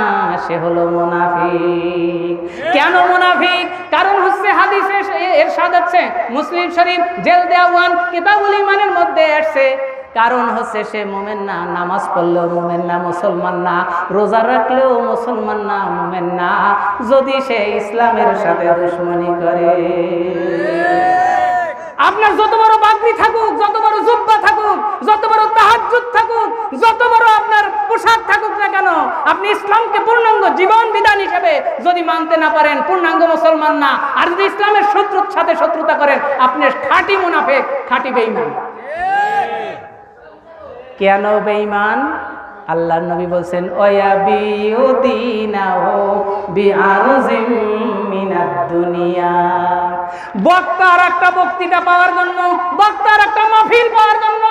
সে হলো মুনাফিক। কেন মুনাফিক? কারণ হচ্ছে হাদিসে ইরশাদ আছে, মুসলিম শরীফ জেলদে আওয়ান কিতাবুল ঈমানের মধ্যে আসছে, কারণ হচ্ছে সে মুমিন না, নামাজ পড়লেও মুমিন না, মুসলমান না, রোজা রাখলেও মুসলমান না, মুমিন না, যদি সে ইসলামের সাথে দুশমনি করে। আপনার যত বড় পাগড়ি থাকুক, যত বড় জুব্বা থাকুক, যত বড় তাহাজ্জুদ থাকুক, যত বড় আপনার পোশাক থাকুক না কেন, আপনি ইসলামকে পূর্ণাঙ্গ জীবন বিধান হিসেবে যদি মানতে না পারেন, পূর্ণাঙ্গ মুসলমান না। আর যদি ইসলামের শত্রুর সাথে শত্রুতা করেন, আপনি খাঁটি মুনাফিক, খাঁটি বেঈমান। কেন বেঈমান? আল্লাহর নবী বলেন ওয়াবিউদিনাহু বিআরজিম মিনাদ দুনিয়া, বক্তার একটা বক্তৃতা পাওয়ার জন্য, বক্তার একটা মাহফিল পাওয়ার জন্য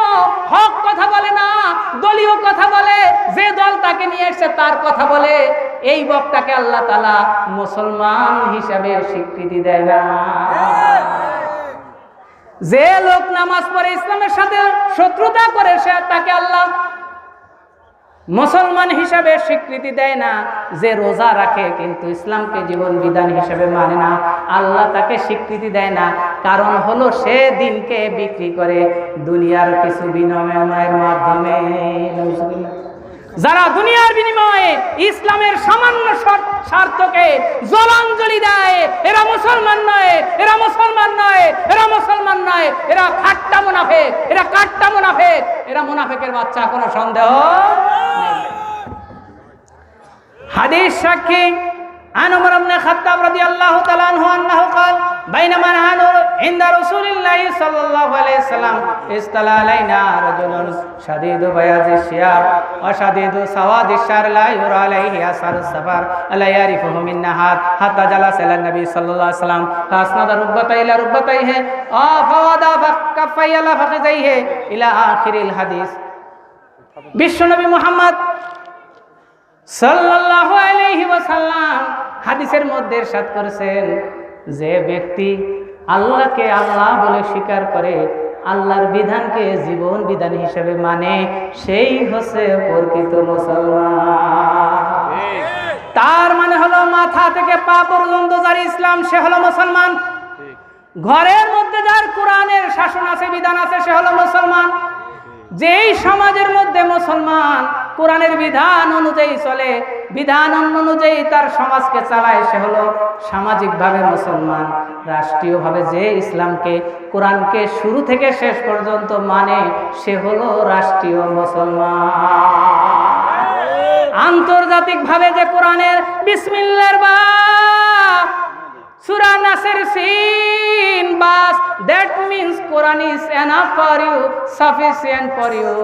হক কথা বলে না, দলীয় কথা বলে, যে দল তাকে নিয়ে এসেছে তার কথা বলে। এই বক্তাকে আল্লাহ তাআলা মুসলমান হিসাবে স্বীকৃতি দেয় না। যে লোক নামাজ পড়ে ইসলামের সাথে শত্রুতা করে সে তাকে আল্লাহ মুসলমান হিসাবে স্বীকৃতি দেয় না। যে রোজা রাখে কিন্তু ইসলামকে জীবন বিধান হিসাবে মানে না, আল্লাহ তাকে স্বীকৃতি দেয় না। কারণ হলো সে দিনকে বিক্রি করে দুনিয়ার কিছু বিনিময়ের মাধ্যমে। যারা দুনিয়ার বিনিময়ে ইসলামের সামান্য স্বার্থকে জলাঞ্জলি দেয়, এরা মুসলমান নয়, এরা মুসলমান নয়, এরা মুসলমান নয়, এরা খাট্টা মুনাফিক, এরা কাট্টা মুনাফিক, এরা মুনাফিকের বাচ্চা, কোনো সন্দেহ নেই। হাদিস সাক্ষী عن عمر بن الخطاب رضي الله تعالى عنه أنه قال بينما نحن عند رسول الله صلى الله عليه وسلم استلى علينا رجل شديد بياض الثياب وشديد سواد الشعر لا يرى عليه أثر السفر ألا يعرفه منا أحد حتى جلس إلى النبي صلى الله عليه وسلم فأسند ركبتيه إلى ركبتيه ووضع كفيه على فخذيه إلى آخر الحديث। বিশ্বনবী মুহাম্মদ সাল্লাল্লাহু আলাইহি ওয়াসাল্লাম হাদিসের মধ্যে ইরশাদ করেছেন, যে ব্যক্তি আল্লাহকে আল্লাহ বলে স্বীকার করে, আল্লাহর বিধানকে জীবন বিধান হিসেবে মানে, সেই হচ্ছে প্রকৃত মুসলমান। তার মানে হলো মাথা থেকে পা পর্যন্ত যার ইসলাম সে হলো মুসলমান। ঘরের মধ্যে যার কোরআনের শাসন আছে, বিধান আছে, সে হলো মুসলমান। যেই সমাজের মধ্যে মুসলমান কোরআনের বিধান অনুযায়ী চলে, বিধান অনুযায়ী তার সমাজকে চালায়, সে হলো সামাজিকভাবে মুসলমান। রাষ্ট্রীয়ভাবে যে ইসলামকে কোরআনকে শুরু থেকে শেষ পর্যন্ত মানে, সে হলো রাষ্ট্রীয় মুসলমান। আন্তর্জাতিকভাবে যে কোরআনের বিসমিল্লাহর বা সূরা নাসের সিন বাস, that means Quran is enough for you, sufficient for you.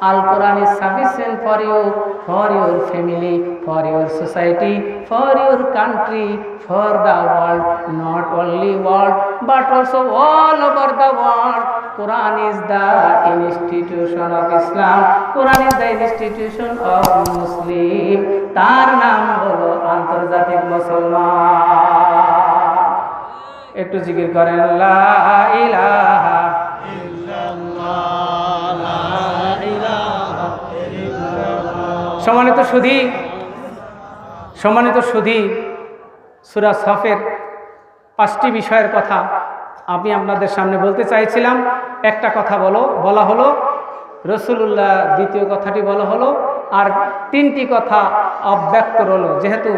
Al Quran is sufficient for you, for your family, for your society, for your country, for the world, not only world but also all over the world. Quran is the institution of Islam, Quran is the institution of Muslim. তার নাম হলো আন্তর্জাতিক মুসলমান। একটু জিকির করেন লা ইলাহা ইল্লাল্লাহ, লা ইলাহা ইল্লাল্লাহ। সম্মানিত সুধী, সূরা সফের 5টি বিষয়ের কথা আমি আপনাদের সামনে বলতে চাইছিলাম। একটা কথা বলা হলো রাসূলুল্লাহ, দ্বিতীয় কথাটি বলা হলো, আর 3টি কথা অব্যক্ত রইল। যেহেতু